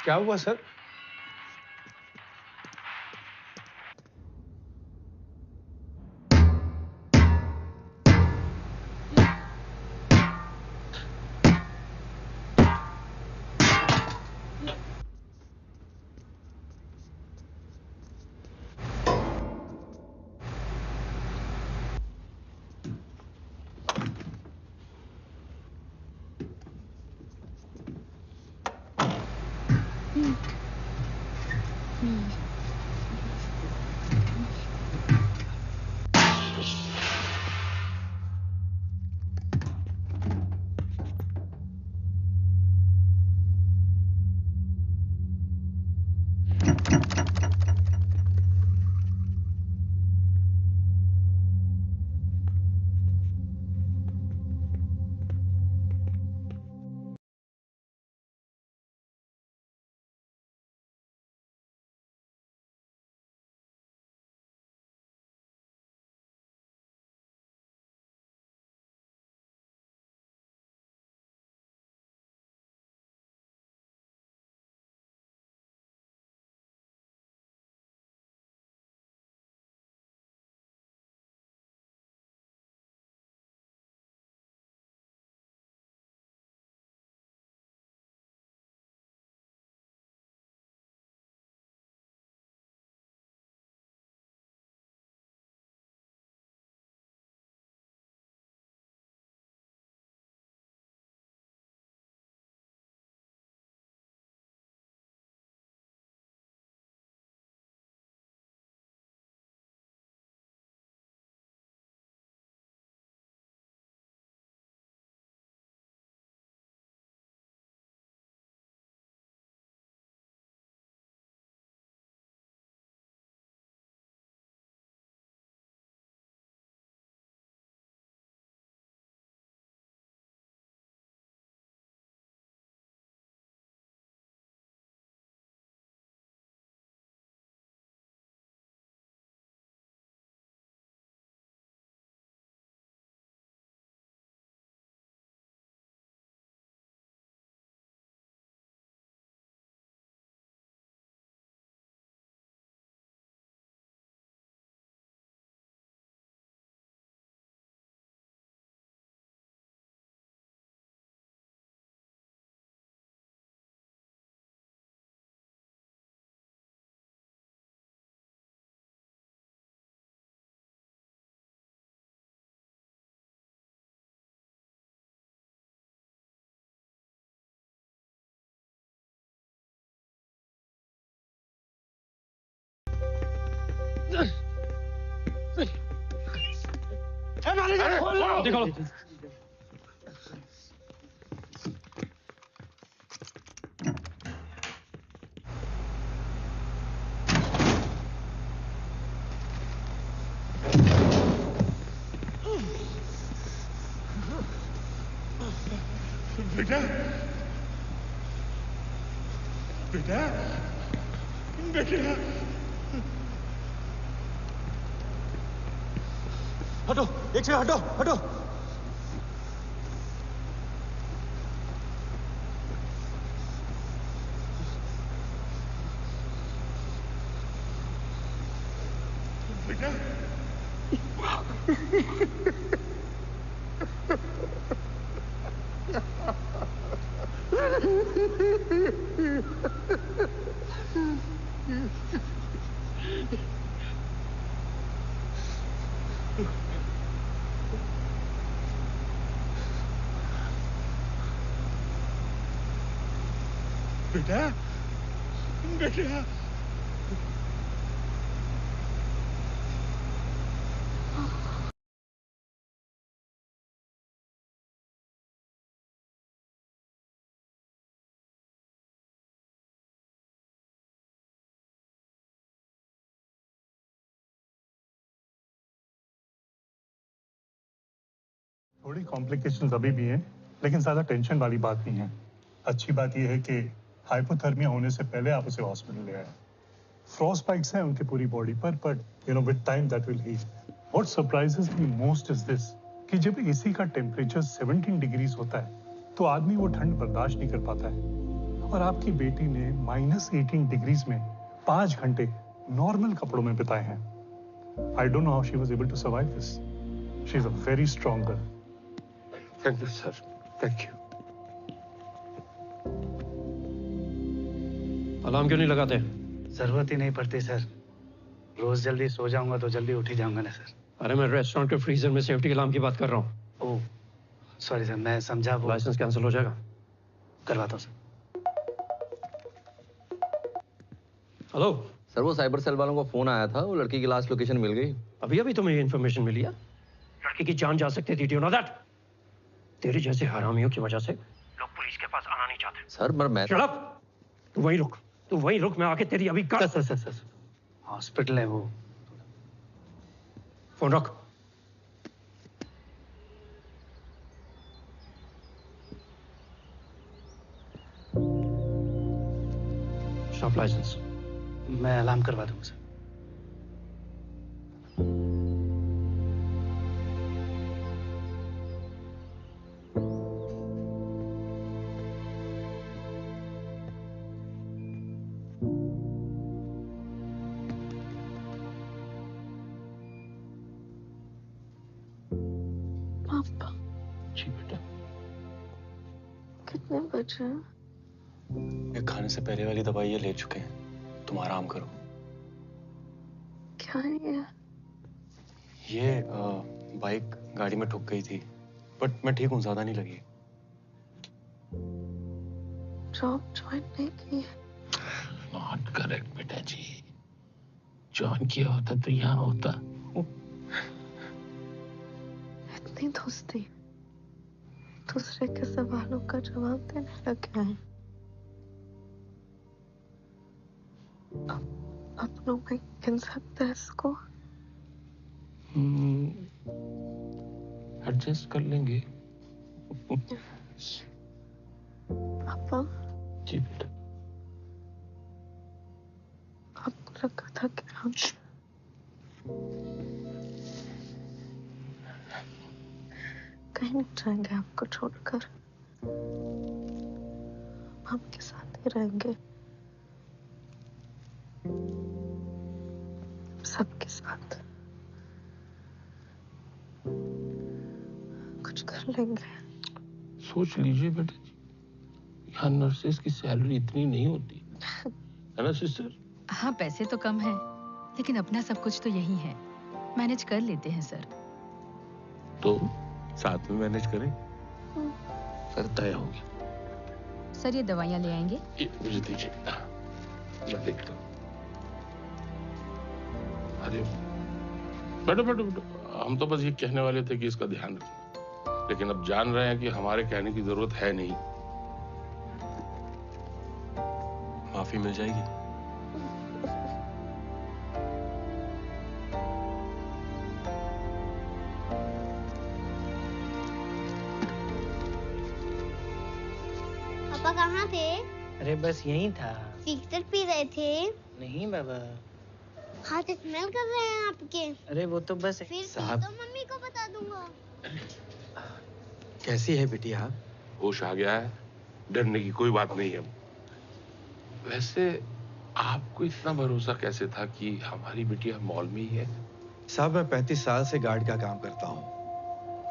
क्या हुआ सर? मैनेजर खोल लो। निकालो। बेटा बेटा बेटा हटो, एक से हटो, हटो। बेटा बेटा बेटा थोड़ी कॉम्प्लिकेशंस अभी भी हैं, लेकिन ज्यादा टेंशन वाली बात नहीं है। अच्छी बात यह है कि हाइपोथर्मिया होने से पहले आप उसे हॉस्पिटल ले आए। फ्रॉस्ट बाइट्स हैं उनकी पूरी बॉडी पर, but you know with time that will heal. What surprises me most is this कि जब एसी का टेम्परेचर 17 डिग्रीज होता है तो आदमी वो ठंड बर्दाश्त नहीं कर पाता है, और आपकी बेटी ने -18 डिग्रीज में 5 घंटे नॉर्मल कपड़ों में बिताए हैं। I don't know how she was able to survive this. She is a very strong girl. Thank you sir, thank you. Alarm क्यों नहीं लगाते? जरूरत ही नहीं पड़ती सर। रोज जल्दी सो जाऊंगा तो जल्दी उठ ही जाऊंगा ना सर। अरे मैं रेस्टोरेंट के फ्रीजर में सेफ्टी अलार्म की बात कर रहा हूँ। ओह सॉरी सर, मैं समझा। वो लाइसेंस कैंसिल हो जाएगा। करवाता हूँ सर। हेलो सर, वो साइबर सेल वालों को फोन आया था, वो लड़की की लास्ट लोकेशन मिल गई। अभी अभी तुम्हें ये इन्फॉर्मेशन मिली है? लड़की की जान जा सकती थी, डू यू नो दैट? तेरे जैसे हरामियों की वजह से लोग पुलिस के पास आना नहीं चाहते। सर मैं शट अप! तू वहीं रुक, मैं आके तेरी अभी कर। सर हॉस्पिटल है वो। फोन रख। Shop licence. मैं अलार्म करवा दूंगा सर। पापा जी बेटा। कितने बजे? ये खाने से पहले वाली दवाई ये ले चुके हैं, तुम आराम करो। क्या है ये बाइक गाड़ी में ठुक गई थी, बट मैं ठीक हूँ, ज्यादा नहीं लगी। जॉब ज्वाइन नहीं की है? नॉट करेक्ट बेटा जी। ज्वाइन किया होता तो यहाँ होता। इतनी दोस्ती दूसरे के सवालों का जवाब देने लगे हैं। अपनों में गिन सकते हैं इसको? एडजस्ट कर लेंगे। पापा जी बेटा। आपको लगा था कि हम कहीं नहीं जाएंगे आपको छोड़कर। हम आपके साथ ही रहेंगे, सबके साथ कुछ कर लेंगे। सोच लीजिए बेटा जी, यहाँ नर्सेस की सैलरी इतनी नहीं होती है ना सिस्टर? हाँ, पैसे तो कम है, लेकिन अपना सब कुछ तो यही है। मैनेज कर लेते हैं सर। तो साथ में मैनेज करें। सर तय हो गया। सर ये दवाइयाँ ले आएंगे? ये मुझे दीजिए, मैं देखता हूँ। अरे बैठो बैठो बैठो, हम तो बस ये कहने वाले थे कि इसका ध्यान रखना, लेकिन अब जान रहे हैं कि हमारे कहने की जरूरत है नहीं। माफी मिल जाएगी? पापा कहाँ थे? अरे बस यही था। सिगरेट पी रहे थे? नहीं बाबा। हाथ स्मेल कर रहे हैं आपके। अरे वो तो बस फिर साहब। तो मम्मी को बता दूंगा। कैसी है बिटिया? होश आ गया है, डरने की कोई बात नहीं है। वैसे आपको इतना भरोसा कैसे था कि हमारी बिटिया मॉल में ही है? साहब मैं 35 साल से गार्ड का काम करता हूँ।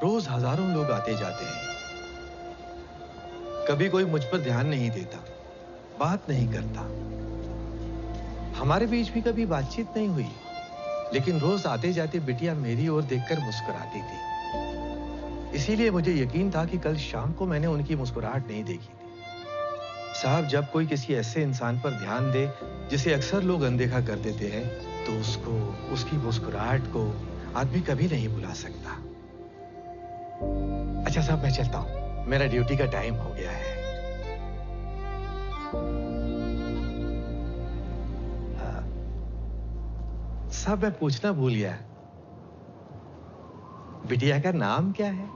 रोज हजारों लोग आते जाते हैं। कभी कोई मुझ पर ध्यान नहीं देता, बात नहीं करता। हमारे बीच भी कभी बातचीत नहीं हुई, लेकिन रोज आते जाते बिटिया मेरी ओर देखकर मुस्कुराती थी। इसीलिए मुझे यकीन था कि कल शाम को मैंने उनकी मुस्कुराहट नहीं देखी थी। साहब जब कोई किसी ऐसे इंसान पर ध्यान दे जिसे अक्सर लोग अनदेखा कर देते हैं, तो उसको, उसकी मुस्कुराहट को आदमी कभी नहीं भुला सकता। अच्छा साहब मैं चलता हूं, मेरा ड्यूटी का टाइम हो गया है। साहब मैं पूछना भूल गया, बिटिया का नाम क्या है?